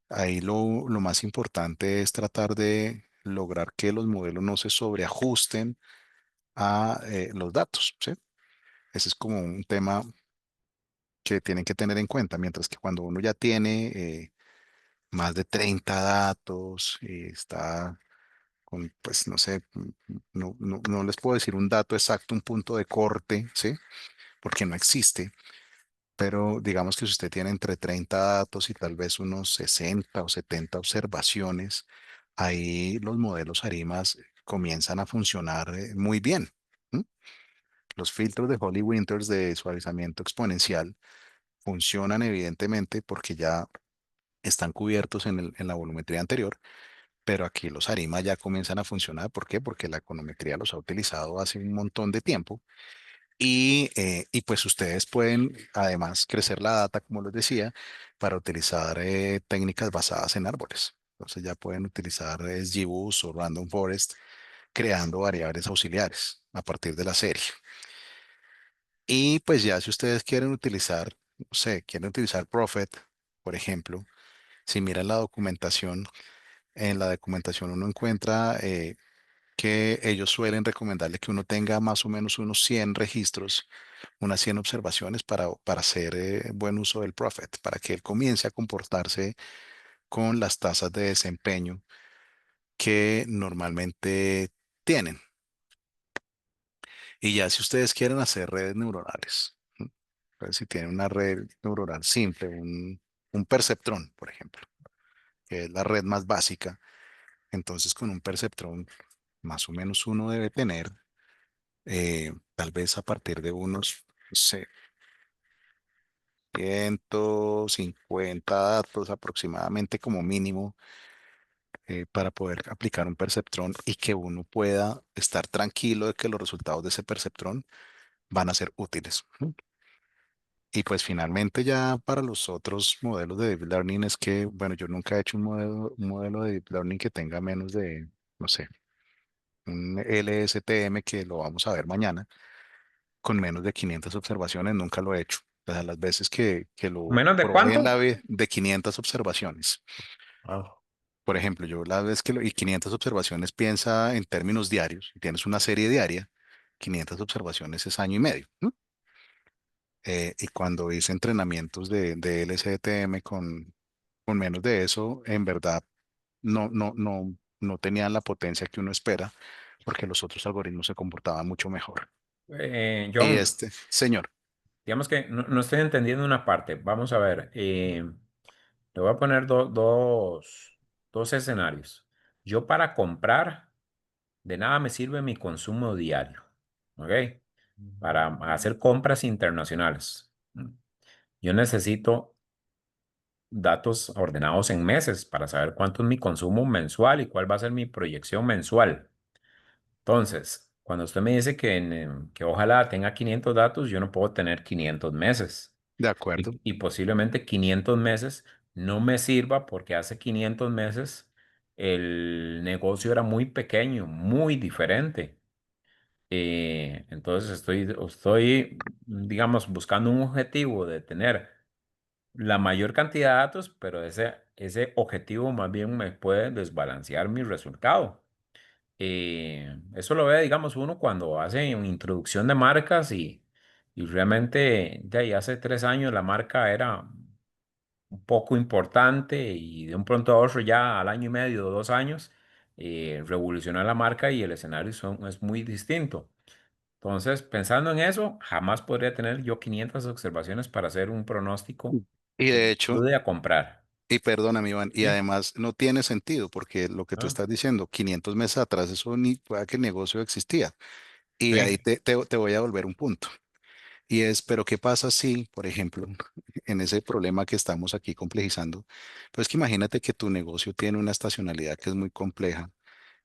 Ahí lo más importante es tratar de lograr que los modelos no se sobreajusten a los datos, ¿sí? Ese es como un tema que tienen que tener en cuenta, mientras que cuando uno ya tiene más de 30 datos y está con, pues no sé, no les puedo decir un dato exacto, un punto de corte, ¿sí? Porque no existe, pero digamos que si usted tiene entre 30 datos y tal vez unos 60 o 70 observaciones, ahí los modelos ARIMAS comienzan a funcionar muy bien. ¿M? Los filtros de Holly Winters de suavizamiento exponencial funcionan evidentemente porque ya están cubiertos en la volumetría anterior, pero aquí los ARIMA ya comienzan a funcionar. ¿Por qué? Porque la econometría los ha utilizado hace un montón de tiempo y pues ustedes pueden además crecer la data, como les decía, para utilizar técnicas basadas en árboles. Entonces ya pueden utilizar XGBoost o Random Forest creando variables auxiliares a partir de la serie. Y pues ya si ustedes quieren utilizar, no sé, quieren utilizar Prophet, por ejemplo, si miran la documentación, en la documentación uno encuentra que ellos suelen recomendarle que uno tenga más o menos unos 100 registros, unas 100 observaciones para hacer buen uso del Prophet, para que él comience a comportarse con las tasas de desempeño que normalmente tienen. Y ya si ustedes quieren hacer redes neuronales, ¿m? Entonces, si tienen una red neuronal simple, un perceptrón, por ejemplo, que es la red más básica, entonces con un perceptrón más o menos uno debe tener, tal vez a partir de unos, no sé, 150 datos aproximadamente como mínimo, para poder aplicar un perceptrón y que uno pueda estar tranquilo de que los resultados de ese perceptrón van a ser útiles. Y pues finalmente ya para los otros modelos de Deep Learning es que, bueno, yo nunca he hecho un modelo de Deep Learning que tenga menos de, no sé, un LSTM que lo vamos a ver mañana, con menos de 500 observaciones, nunca lo he hecho. O sea, las veces que lo ¿Menos de probé en cuánto? la vez de 500 observaciones. Ah. Por ejemplo, yo la vez y 500 observaciones piensa en términos diarios, y tienes una serie diaria, 500 observaciones es año y medio, ¿no? Y cuando hice entrenamientos de LSTM con menos de eso, en verdad no tenían la potencia que uno espera, porque los otros algoritmos se comportaban mucho mejor. Y John, este, señor, digamos que no estoy entendiendo una parte. Vamos a ver. Le voy a poner dos escenarios. Yo para comprar, de nada me sirve mi consumo diario. ¿Ok? Para hacer compras internacionales. Yo necesito datos ordenados en meses para saber cuánto es mi consumo mensual y cuál va a ser mi proyección mensual. Entonces, cuando usted me dice que ojalá tenga 500 datos, yo no puedo tener 500 meses. de acuerdo. Y posiblemente 500 meses no me sirva porque hace 500 meses el negocio era muy pequeño, muy diferente. Entonces digamos, buscando un objetivo de tener la mayor cantidad de datos, pero ese objetivo más bien me puede desbalancear mi resultado. Eso lo ve, digamos, uno cuando hace una introducción de marcas y realmente de ahí hace 3 años la marca era un poco importante y de un pronto a otro ya al año y medio o 2 años revolucionó la marca y el escenario es muy distinto. Entonces, pensando en eso, jamás podría tener yo 500 observaciones para hacer un pronóstico Y que de me hecho, ayude a comprar. y perdóname, Iván, y ¿Sí? además no tiene sentido porque lo que tú Ah, estás diciendo, 500 meses atrás, eso ni pueda que el negocio existía. Y ahí sí. te voy a volver un punto. Y es, pero ¿qué pasa si, por ejemplo, en ese problema que estamos aquí complejizando, pues que imagínate que tu negocio tiene una estacionalidad que es muy compleja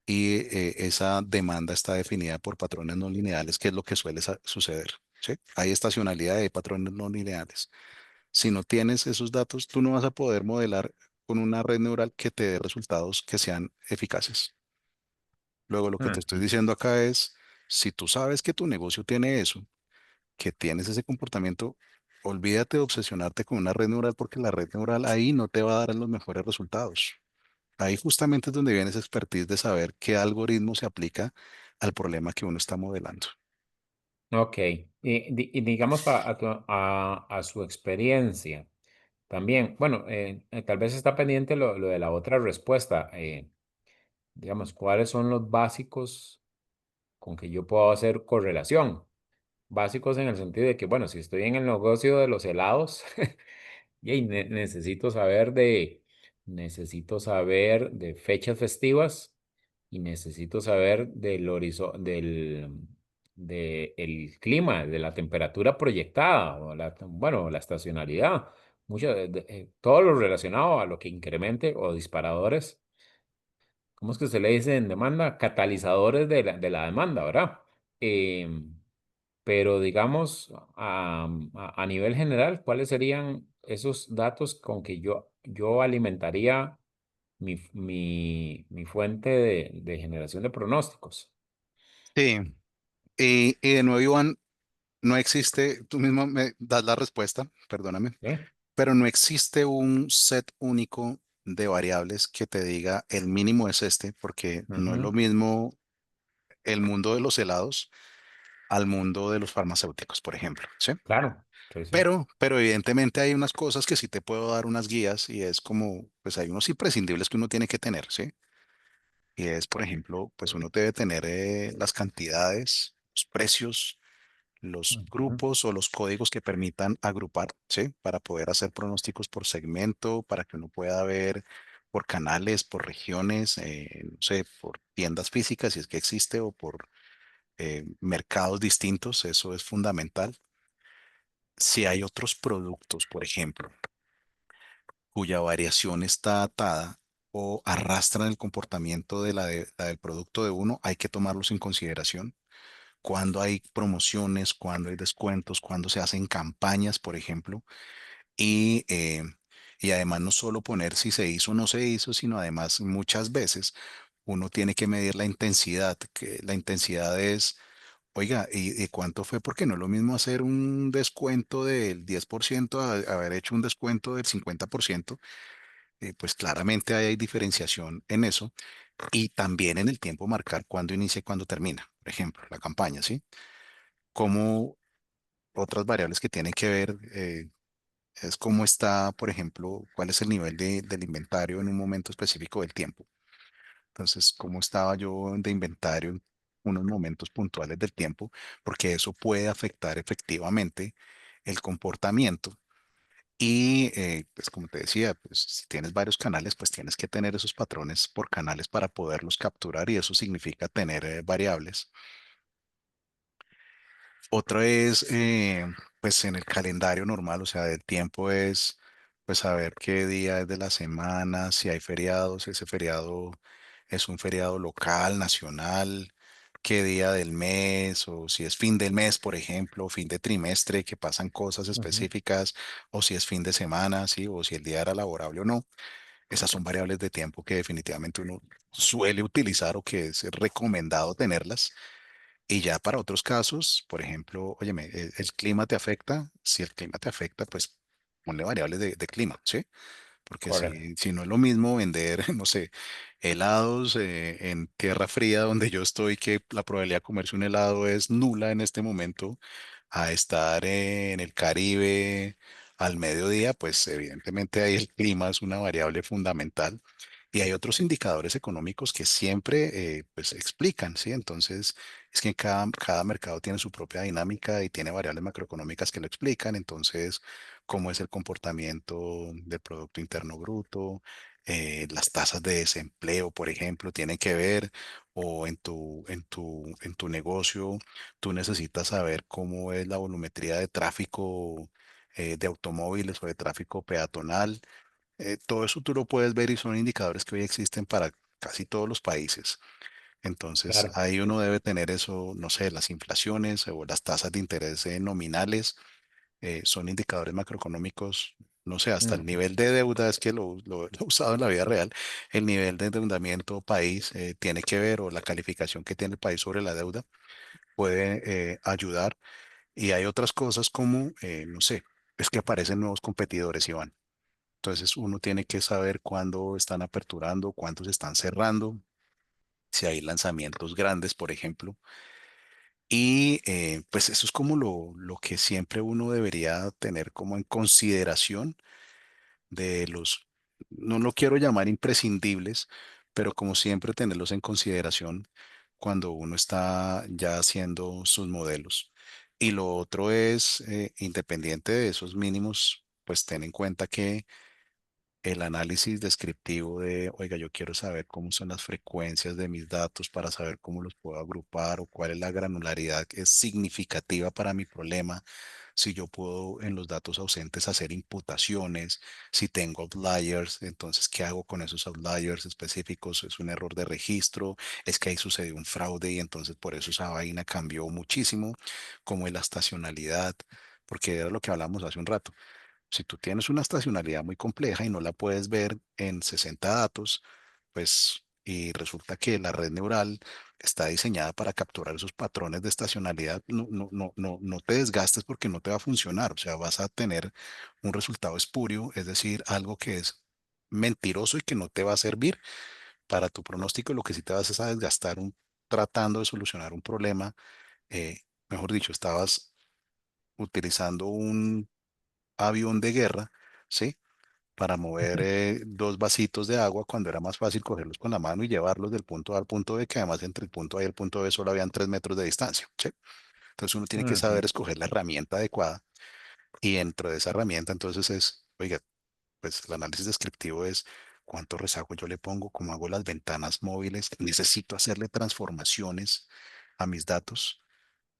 y esa demanda está definida por patrones no lineales, que es lo que suele suceder, ¿sí? Hay estacionalidad de patrones no lineales. Si no tienes esos datos, tú no vas a poder modelar con una red neural que te dé resultados que sean eficaces. Luego, lo que te estoy Mm. diciendo acá es, si tú sabes que tu negocio tiene eso, que tienes ese comportamiento, olvídate de obsesionarte con una red neural porque la red neural ahí no te va a dar los mejores resultados. Ahí justamente es donde viene esa expertise de saber qué algoritmo se aplica al problema que uno está modelando. Ok. Y digamos a su experiencia. También, bueno, tal vez está pendiente lo de la otra respuesta. Digamos, ¿cuáles son los básicos con que yo puedo hacer correlación? Básicos en el sentido de que, bueno, si estoy en el negocio de los helados, y necesito saber de fechas festivas y necesito saber del el clima, de la temperatura proyectada, o bueno, la estacionalidad, todo lo relacionado a lo que incremente o disparadores, ¿cómo es que se le dice en demanda? Catalizadores de la demanda, ¿verdad? Em, pero digamos, a nivel general, ¿cuáles serían esos datos con que yo alimentaría mi fuente de generación de pronósticos? Sí, y de nuevo, Iván, no existe, tú mismo me das la respuesta, perdóname, ¿Sí? pero no existe un set único de variables que te diga el mínimo es este, porque no es lo Ujú. mismo el mundo de los helados al mundo de los farmacéuticos, por ejemplo, ¿sí? Claro, sí, sí. Pero evidentemente hay unas cosas que sí te puedo dar unas guías y es como, pues hay unos imprescindibles que uno tiene que tener, ¿sí? Y es, por ejemplo, pues uno debe tener las cantidades, los precios, los Ujú. grupos o los códigos que permitan agrupar, ¿sí? Para poder hacer pronósticos por segmento, para que uno pueda ver por canales, por regiones, no sé, por tiendas físicas, si es que existe, o por mercados distintos, eso es fundamental. Si hay otros productos, por ejemplo, cuya variación está atada o arrastran el comportamiento de la del producto de uno, hay que tomarlos en consideración. Cuando hay promociones, cuando hay descuentos, cuando se hacen campañas, por ejemplo, y, eh, y además no solo poner si se hizo o no se hizo, sino además muchas veces uno tiene que medir la intensidad, que la intensidad es, oiga, y cuánto fue? Porque no es lo mismo hacer un descuento del 10% a haber hecho un descuento del 50%. Pues claramente hay diferenciación en eso y también en el tiempo marcar cuándo inicia y cuándo termina, por ejemplo, la campaña, ¿sí? Como otras variables que tienen que ver es cómo está, por ejemplo, cuál es el nivel del inventario en un momento específico del tiempo. Entonces, cómo estaba yo de inventario en unos momentos puntuales del tiempo, porque eso puede afectar efectivamente el comportamiento. Y pues como te decía, pues si tienes varios canales, pues tienes que tener esos patrones por canales para poderlos capturar y eso significa tener variables. Otra es, pues en el calendario normal, o sea, del tiempo es, pues saber qué día es de la semana, si hay feriados, ese feriado es un feriado local, nacional, qué día del mes, o si es fin del mes, por ejemplo, fin de trimestre, que pasan cosas Ujú. específicas, o si es fin de semana, sí, o si el día era laborable o no. Esas son variables de tiempo que definitivamente uno suele utilizar o que es recomendado tenerlas. Y ya para otros casos, por ejemplo, óyeme, el clima te afecta. Si el clima te afecta, pues ponle variables de clima, ¿sí? Porque Correcto. si no es lo mismo vender, no sé, helados en tierra fría donde yo estoy, que la probabilidad de comerse un helado es nula en este momento, a estar en el Caribe al mediodía, pues evidentemente ahí el clima es una variable fundamental. Y hay otros indicadores económicos que siempre pues explican, ¿sí? Entonces, es que cada mercado tiene su propia dinámica y tiene variables macroeconómicas que lo explican. Entonces, cómo es el comportamiento del Producto Interno Bruto, las tasas de desempleo, por ejemplo, tienen que ver, o en tu negocio, tú necesitas saber cómo es la volumetría de tráfico de automóviles o de tráfico peatonal. Todo eso tú lo puedes ver y son indicadores que hoy existen para casi todos los países. Entonces, Claro. ahí uno debe tener eso, no sé, las inflaciones o las tasas de interés nominales, son indicadores macroeconómicos, no sé, hasta el Ujú. nivel de deuda, es que lo he usado en la vida real, el nivel de endeudamiento país tiene que ver, o la calificación que tiene el país sobre la deuda puede ayudar. Y hay otras cosas como, no sé, es que aparecen nuevos competidores, Iván. Entonces uno tiene que saber cuándo están aperturando, cuántos están cerrando, si hay lanzamientos grandes, por ejemplo. Y pues eso es como lo que siempre uno debería tener como en consideración de los, no lo quiero llamar imprescindibles, pero como siempre tenerlos en consideración cuando uno está ya haciendo sus modelos. Y lo otro es, independiente de esos mínimos, pues ten en cuenta que el análisis descriptivo de, oiga, yo quiero saber cómo son las frecuencias de mis datos para saber cómo los puedo agrupar o cuál es la granularidad que es significativa para mi problema, si yo puedo en los datos ausentes hacer imputaciones, si tengo outliers, entonces, ¿qué hago con esos outliers específicos? ¿Es un error de registro? ¿Es que ahí sucedió un fraude y entonces por eso esa vaina cambió muchísimo? ¿Cómo es la estacionalidad? Porque era lo que hablamos hace un rato. Si tú tienes una estacionalidad muy compleja y no la puedes ver en 60 datos, pues, y resulta que la red neural está diseñada para capturar esos patrones de estacionalidad, no te desgastes porque no te va a funcionar. O sea, vas a tener un resultado espurio, es decir, algo que es mentiroso y que no te va a servir para tu pronóstico. Lo que sí te vas es a desgastar tratando de solucionar un problema. eh, Mejor dicho, estabas utilizando un avión de guerra, ¿sí? Para mover dos vasitos de agua cuando era más fácil cogerlos con la mano y llevarlos del punto A al punto B, que además entre el punto A y el punto B solo habían 3 metros de distancia, ¿sí? Entonces uno tiene que saber Ujú. escoger la herramienta adecuada y dentro de esa herramienta entonces oiga, pues el análisis descriptivo es cuánto rezago yo le pongo, cómo hago las ventanas móviles, necesito hacerle transformaciones a mis datos.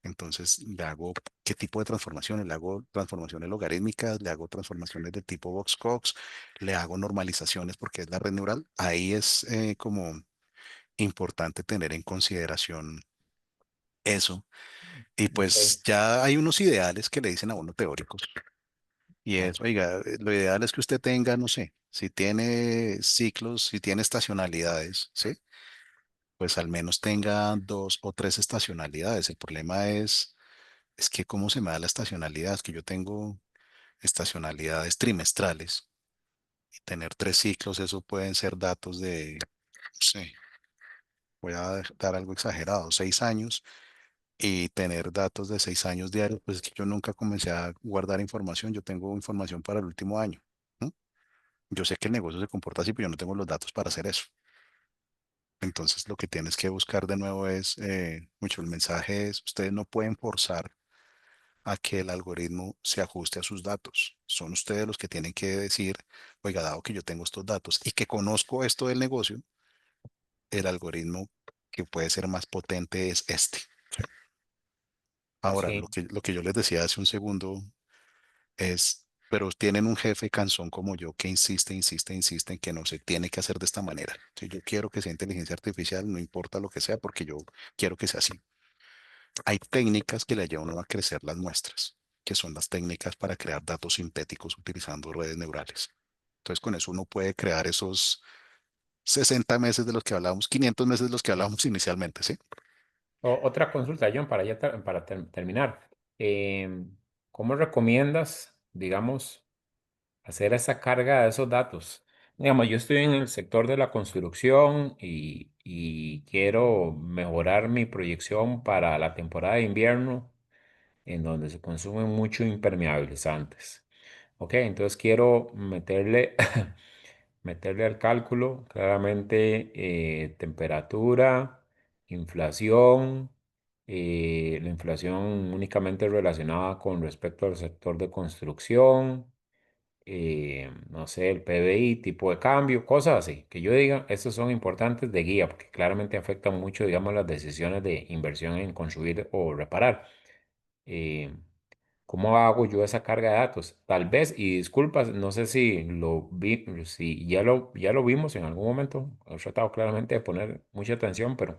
Entonces le hago qué tipo de transformaciones, le hago transformaciones logarítmicas, le hago transformaciones de tipo Box-Cox, le hago normalizaciones porque es la red neural. Ahí es como importante tener en consideración eso. Y Ok. pues ya hay unos ideales que le dicen a uno teóricos. Y Ah, es, oiga, lo ideal es que usted tenga, no sé, si tiene ciclos, si tiene estacionalidades, ¿sí? Pues al menos tenga 2 o 3 estacionalidades. El problema es que cómo se me da la estacionalidad, es que yo tengo estacionalidades trimestrales y tener 3 ciclos, eso pueden ser datos de, no sé, voy a dar algo exagerado, 6 años y tener datos de 6 años diarios, pues es que yo nunca comencé a guardar información, yo tengo información para el último año. ¿No? Yo sé que el negocio se comporta así, pero yo no tengo los datos para hacer eso. Entonces lo que tienes que buscar de nuevo es, mucho el mensaje es, ustedes no pueden forzar a que el algoritmo se ajuste a sus datos. Son ustedes los que tienen que decir, oiga, dado que yo tengo estos datos y que conozco esto del negocio, el algoritmo que puede ser más potente es este. Ahora, sí. lo que yo les decía hace un segundo es, pero tienen un jefe cansón como yo que insiste en que no se tiene que hacer de esta manera. Si yo quiero que sea inteligencia artificial, no importa lo que sea, porque yo quiero que sea así. Hay técnicas que le ayudan a uno a crecer las muestras, que son las técnicas para crear datos sintéticos utilizando redes neurales. Entonces, con eso uno puede crear esos 60 meses de los que hablábamos, 500 meses de los que hablábamos inicialmente, ¿sí? Otra consulta, John, para ya terminar. ¿Cómo recomiendas, digamos, hacer esa carga de esos datos? Digamos, yo estoy en el sector de la construcción y quiero mejorar mi proyección para la temporada de invierno, en donde se consumen mucho impermeabilizantes. Ok, entonces quiero meterle al cálculo claramente temperatura, inflación, la inflación únicamente relacionada con respecto al sector de construcción, no sé, el PBI, tipo de cambio, cosas así, que yo diga, estos son importantes de guía, porque claramente afectan mucho, digamos, las decisiones de inversión en construir o reparar. Eh, ¿Cómo hago yo esa carga de datos? Tal vez, y disculpas, no sé si si ya lo vimos en algún momento, he tratado claramente de poner mucha atención, pero,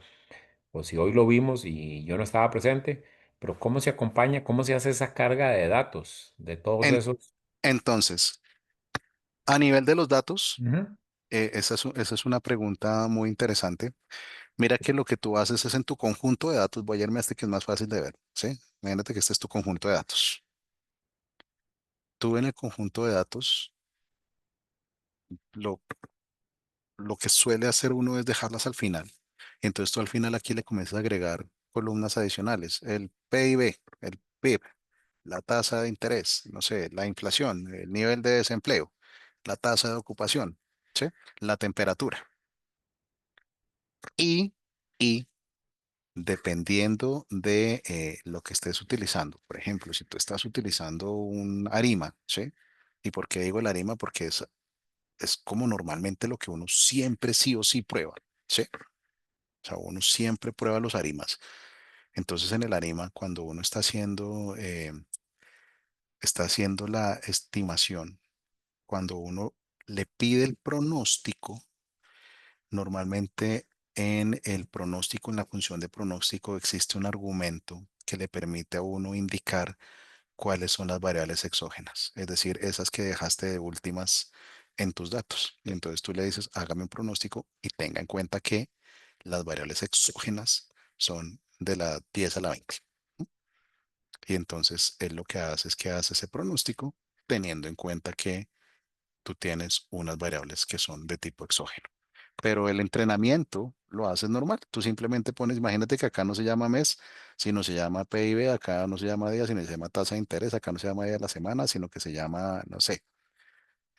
o si hoy lo vimos y yo no estaba presente, pero ¿cómo se acompaña, cómo se hace esa carga de datos de todos En- esos? entonces, a nivel de los datos, Ujú. esa es una pregunta muy interesante. Mira que lo que tú haces es en tu conjunto de datos, voy a irme a este que es más fácil de ver, ¿sí? Imagínate que este es tu conjunto de datos. Tú en el conjunto de datos, lo, lo que suele hacer uno es dejarlas al final. Entonces tú al final aquí le comienzas a agregar columnas adicionales. El PIB, el PIB, la tasa de interés, no sé, la inflación, el nivel de desempleo, la tasa de ocupación, ¿sí? La temperatura. Y, y dependiendo de lo que estés utilizando. Por ejemplo, si tú estás utilizando un Arima, ¿sí? ¿Y por qué digo el Arima? Porque es es como normalmente lo que uno siempre sí o sí prueba, ¿sí? O sea, uno siempre prueba los arimas. Entonces, en el arima, cuando uno está haciendo la estimación, cuando uno le pide el pronóstico, normalmente en el pronóstico, en la función de pronóstico, existe un argumento que le permite a uno indicar cuáles son las variables exógenas, es decir, esas que dejaste de últimas en tus datos. Y entonces tú le dices, hágame un pronóstico y tenga en cuenta que las variables exógenas son de la 10 a la 20. Y entonces él lo que hace es que hace ese pronóstico teniendo en cuenta que tú tienes unas variables que son de tipo exógeno. Pero el entrenamiento lo haces normal. Tú simplemente pones, imagínate que acá no se llama mes, sino se llama PIB, acá no se llama día, sino se llama tasa de interés, acá no se llama día de la semana, sino que se llama, no sé,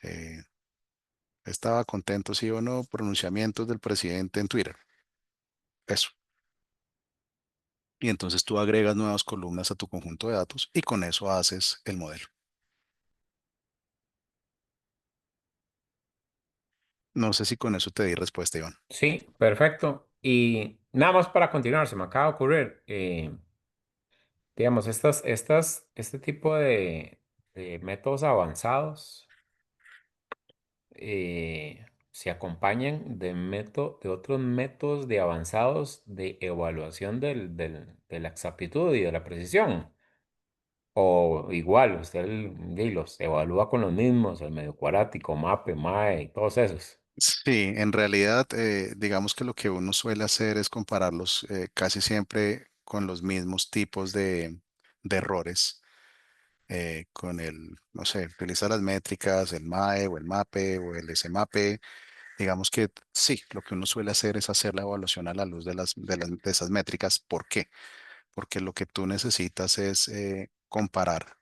eh, estaba contento, sí o no, pronunciamientos del presidente en Twitter. Eso. Y entonces tú agregas nuevas columnas a tu conjunto de datos y con eso haces el modelo. No sé si con eso te di respuesta, Iván. Sí, perfecto. Y nada más para continuar, se me acaba de ocurrir, digamos, este tipo de métodos avanzados se acompañan de otros métodos de avanzados de evaluación de la exactitud y de la precisión. O igual, usted los evalúa con los mismos, el medio cuadrático, MAPE, MAE y todos esos. Sí, en realidad, digamos que lo que uno suele hacer es compararlos casi siempre con los mismos tipos de errores, con no sé, utiliza las métricas, el MAE o el MAPE o el SMAPE. Digamos que sí, lo que uno suele hacer es hacer la evaluación a la luz de esas métricas. ¿Por qué? Porque lo que tú necesitas es comparar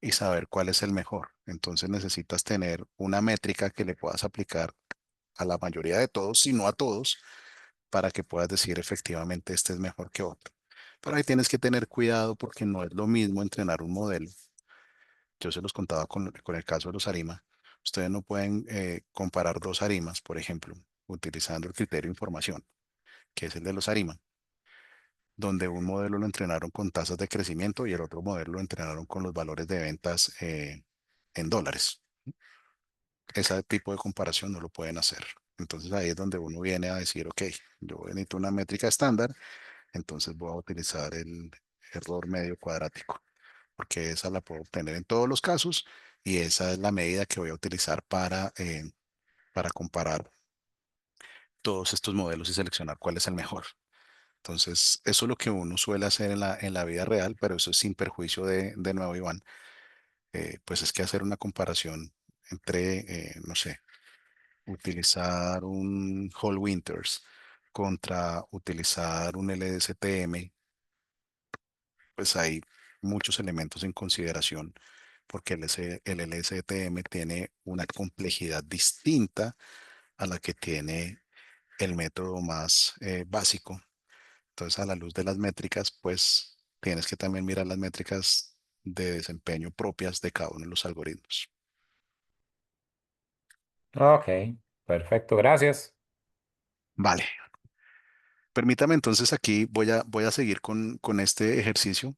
y saber cuál es el mejor. Entonces necesitas tener una métrica que le puedas aplicar a la mayoría de todos, si no a todos, para que puedas decir efectivamente este es mejor que otro. Pero ahí tienes que tener cuidado porque no es lo mismo entrenar un modelo. Yo se los contaba con el caso de los ARIMA. Ustedes no pueden comparar dos ARIMAs, por ejemplo, utilizando el criterio de información, que es el de los ARIMA, donde un modelo lo entrenaron con tasas de crecimiento y el otro modelo lo entrenaron con los valores de ventas en dólares. Ese tipo de comparación no lo pueden hacer. Entonces ahí es donde uno viene a decir, ok, yo necesito una métrica estándar, entonces voy a utilizar el error medio cuadrático, porque esa la puedo obtener en todos los casos y esa es la medida que voy a utilizar para comparar todos estos modelos y seleccionar cuál es el mejor. Entonces, eso es lo que uno suele hacer en la vida real, pero eso es sin perjuicio de nuevo, Iván. Pues es que hacer una comparación entre, no sé, utilizar un Whole Winters contra utilizar un LSTM, pues hay muchos elementos en consideración porque el LSTM tiene una complejidad distinta a la que tiene el método más básico. Entonces, a la luz de las métricas, pues tienes que también mirar las métricas de desempeño propias de cada uno de los algoritmos. Ok, perfecto, gracias. Vale. Permítame entonces aquí voy a seguir con este ejercicio.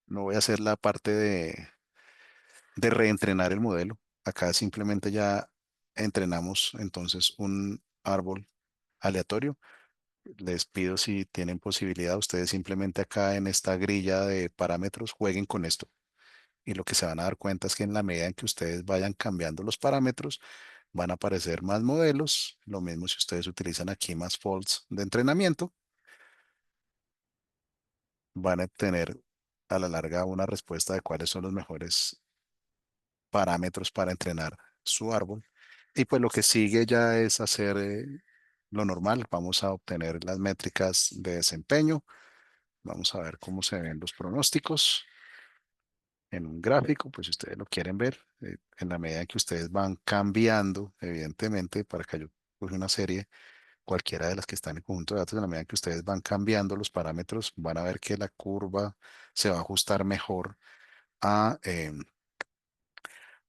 No voy a hacer la parte de reentrenar el modelo. Acá simplemente ya entrenamos entonces un árbol aleatorio. Les pido si tienen posibilidad, ustedes simplemente acá en esta grilla de parámetros jueguen con esto. Y lo que se van a dar cuenta es que en la medida en que ustedes vayan cambiando los parámetros, van a aparecer más modelos. Lo mismo si ustedes utilizan aquí más faults de entrenamiento, van a tener a la larga una respuesta de cuáles son los mejores parámetros para entrenar su árbol. Y pues lo que sigue ya es hacer lo normal. Vamos a obtener las métricas de desempeño. Vamos a ver cómo se ven los pronósticos en un gráfico, pues si ustedes lo quieren ver, en la medida en que ustedes van cambiando, evidentemente, para que yo coge una serie, cualquiera de las que están en el conjunto de datos, en la medida en que ustedes van cambiando los parámetros, van a ver que la curva se va a ajustar mejor a,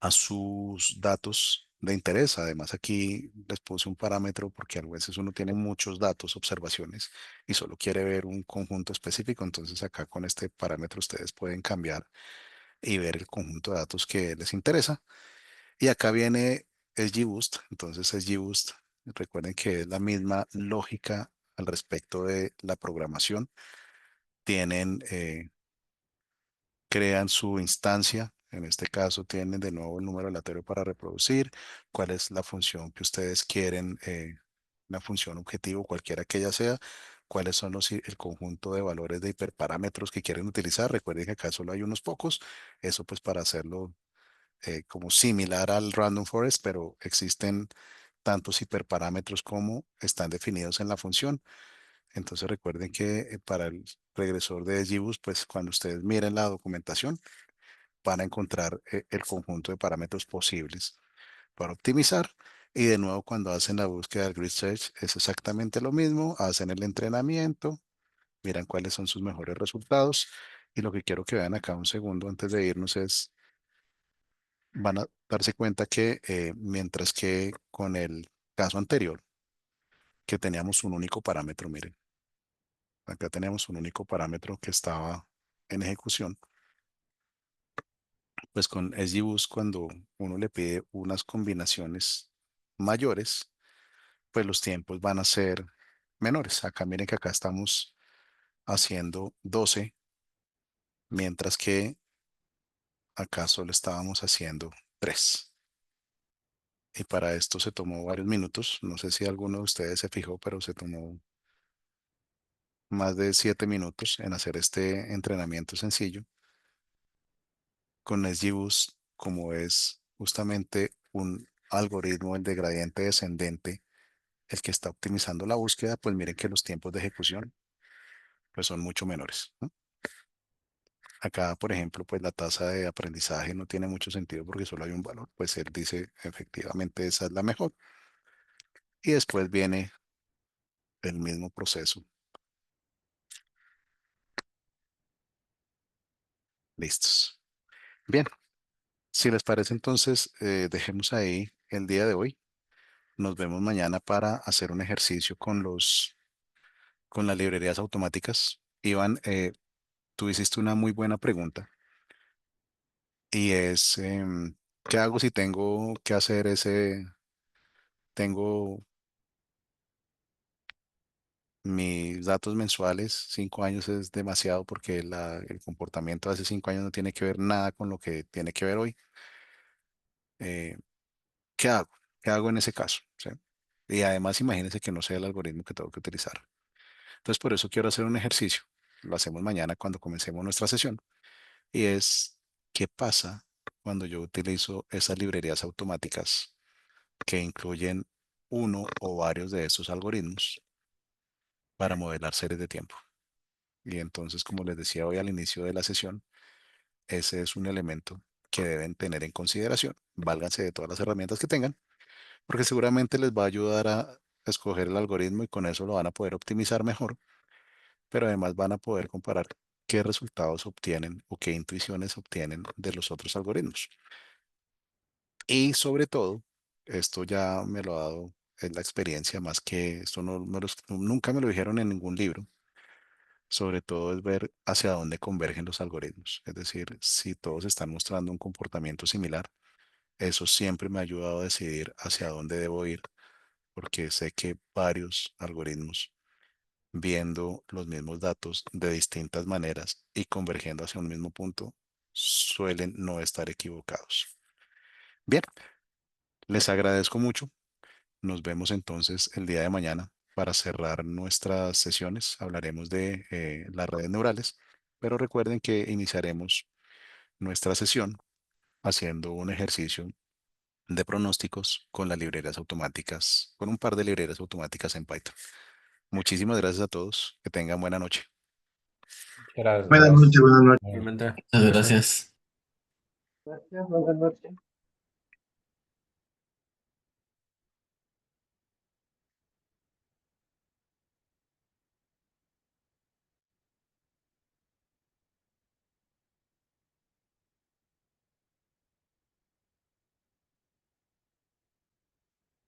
a sus datos de interés. Además, aquí les puse un parámetro porque a veces uno tiene muchos datos, observaciones y solo quiere ver un conjunto específico. Entonces acá con este parámetro ustedes pueden cambiar y ver el conjunto de datos que les interesa. Y acá viene XGBoost. Entonces XGBoost, recuerden que es la misma lógica al respecto de la programación. Tienen, crean su instancia. En este caso tienen de nuevo el número aleatorio para reproducir. ¿Cuál es la función que ustedes quieren? Una función objetivo, cualquiera que ella sea. ¿Cuáles son el conjunto de valores de hiperparámetros que quieren utilizar? Recuerden que acá solo hay unos pocos. Eso pues para hacerlo como similar al Random Forest, pero existen tantos hiperparámetros como están definidos en la función. Entonces recuerden que para el regresor de XGBoost, pues cuando ustedes miren la documentación, van a encontrar el conjunto de parámetros posibles para optimizar. Y de nuevo, cuando hacen la búsqueda del Grid Search, es exactamente lo mismo. Hacen el entrenamiento, miran cuáles son sus mejores resultados. Y lo que quiero que vean acá un segundo antes de irnos es, van a darse cuenta que mientras que con el caso anterior, que teníamos un único parámetro, miren, acá teníamos un único parámetro que estaba en ejecución. Pues con XGBoost, cuando uno le pide unas combinaciones mayores, pues los tiempos van a ser menores. Acá miren que acá estamos haciendo 12, mientras que acá solo estábamos haciendo 3. Y para esto se tomó varios minutos. No sé si alguno de ustedes se fijó, pero se tomó más de 7 minutos en hacer este entrenamiento sencillo. Con XGBoost, como es justamente un algoritmo, el de gradiente descendente, el que está optimizando la búsqueda, pues miren que los tiempos de ejecución pues son mucho menores, ¿no? Acá, por ejemplo, pues la tasa de aprendizaje no tiene mucho sentido porque solo hay un valor, pues él dice efectivamente esa es la mejor. Y después viene el mismo proceso. Listos. Bien, si les parece entonces, dejemos ahí el día de hoy. Nos vemos mañana para hacer un ejercicio con las librerías automáticas. Iván, tú hiciste una muy buena pregunta y es, ¿qué hago si tengo que hacer tengo mis datos mensuales? 5 años es demasiado porque el comportamiento de hace 5 años no tiene que ver nada con lo que tiene que ver hoy. Eh, ¿Qué hago? ¿Qué hago en ese caso? ¿Sí? Y además imagínense que no sé el algoritmo que tengo que utilizar. Entonces por eso quiero hacer un ejercicio. Lo hacemos mañana cuando comencemos nuestra sesión. Y es, ¿qué pasa cuando yo utilizo esas librerías automáticas que incluyen uno o varios de estos algoritmos para modelar series de tiempo? Y entonces, como les decía hoy al inicio de la sesión, ese es un elemento que deben tener en consideración. Válganse de todas las herramientas que tengan, porque seguramente les va a ayudar a escoger el algoritmo y con eso lo van a poder optimizar mejor, pero además van a poder comparar qué resultados obtienen o qué intuiciones obtienen de los otros algoritmos. Y sobre todo, esto ya me lo ha dado es la experiencia, más que esto nunca me lo dijeron en ningún libro. Sobre todo es ver hacia dónde convergen los algoritmos. Es decir, si todos están mostrando un comportamiento similar, eso siempre me ha ayudado a decidir hacia dónde debo ir, porque sé que varios algoritmos, viendo los mismos datos de distintas maneras y convergiendo hacia un mismo punto, suelen no estar equivocados. Bien, les agradezco mucho. Nos vemos entonces el día de mañana para cerrar nuestras sesiones. Hablaremos de las redes neurales, pero recuerden que iniciaremos nuestra sesión haciendo un ejercicio de pronósticos con las librerías automáticas, con un par de librerías automáticas en Python. Muchísimas gracias a todos. Que tengan buena noche. Muchas Buenas noches, gracias. buenas noches. Igualmente. Muchas gracias. Gracias, buenas noches.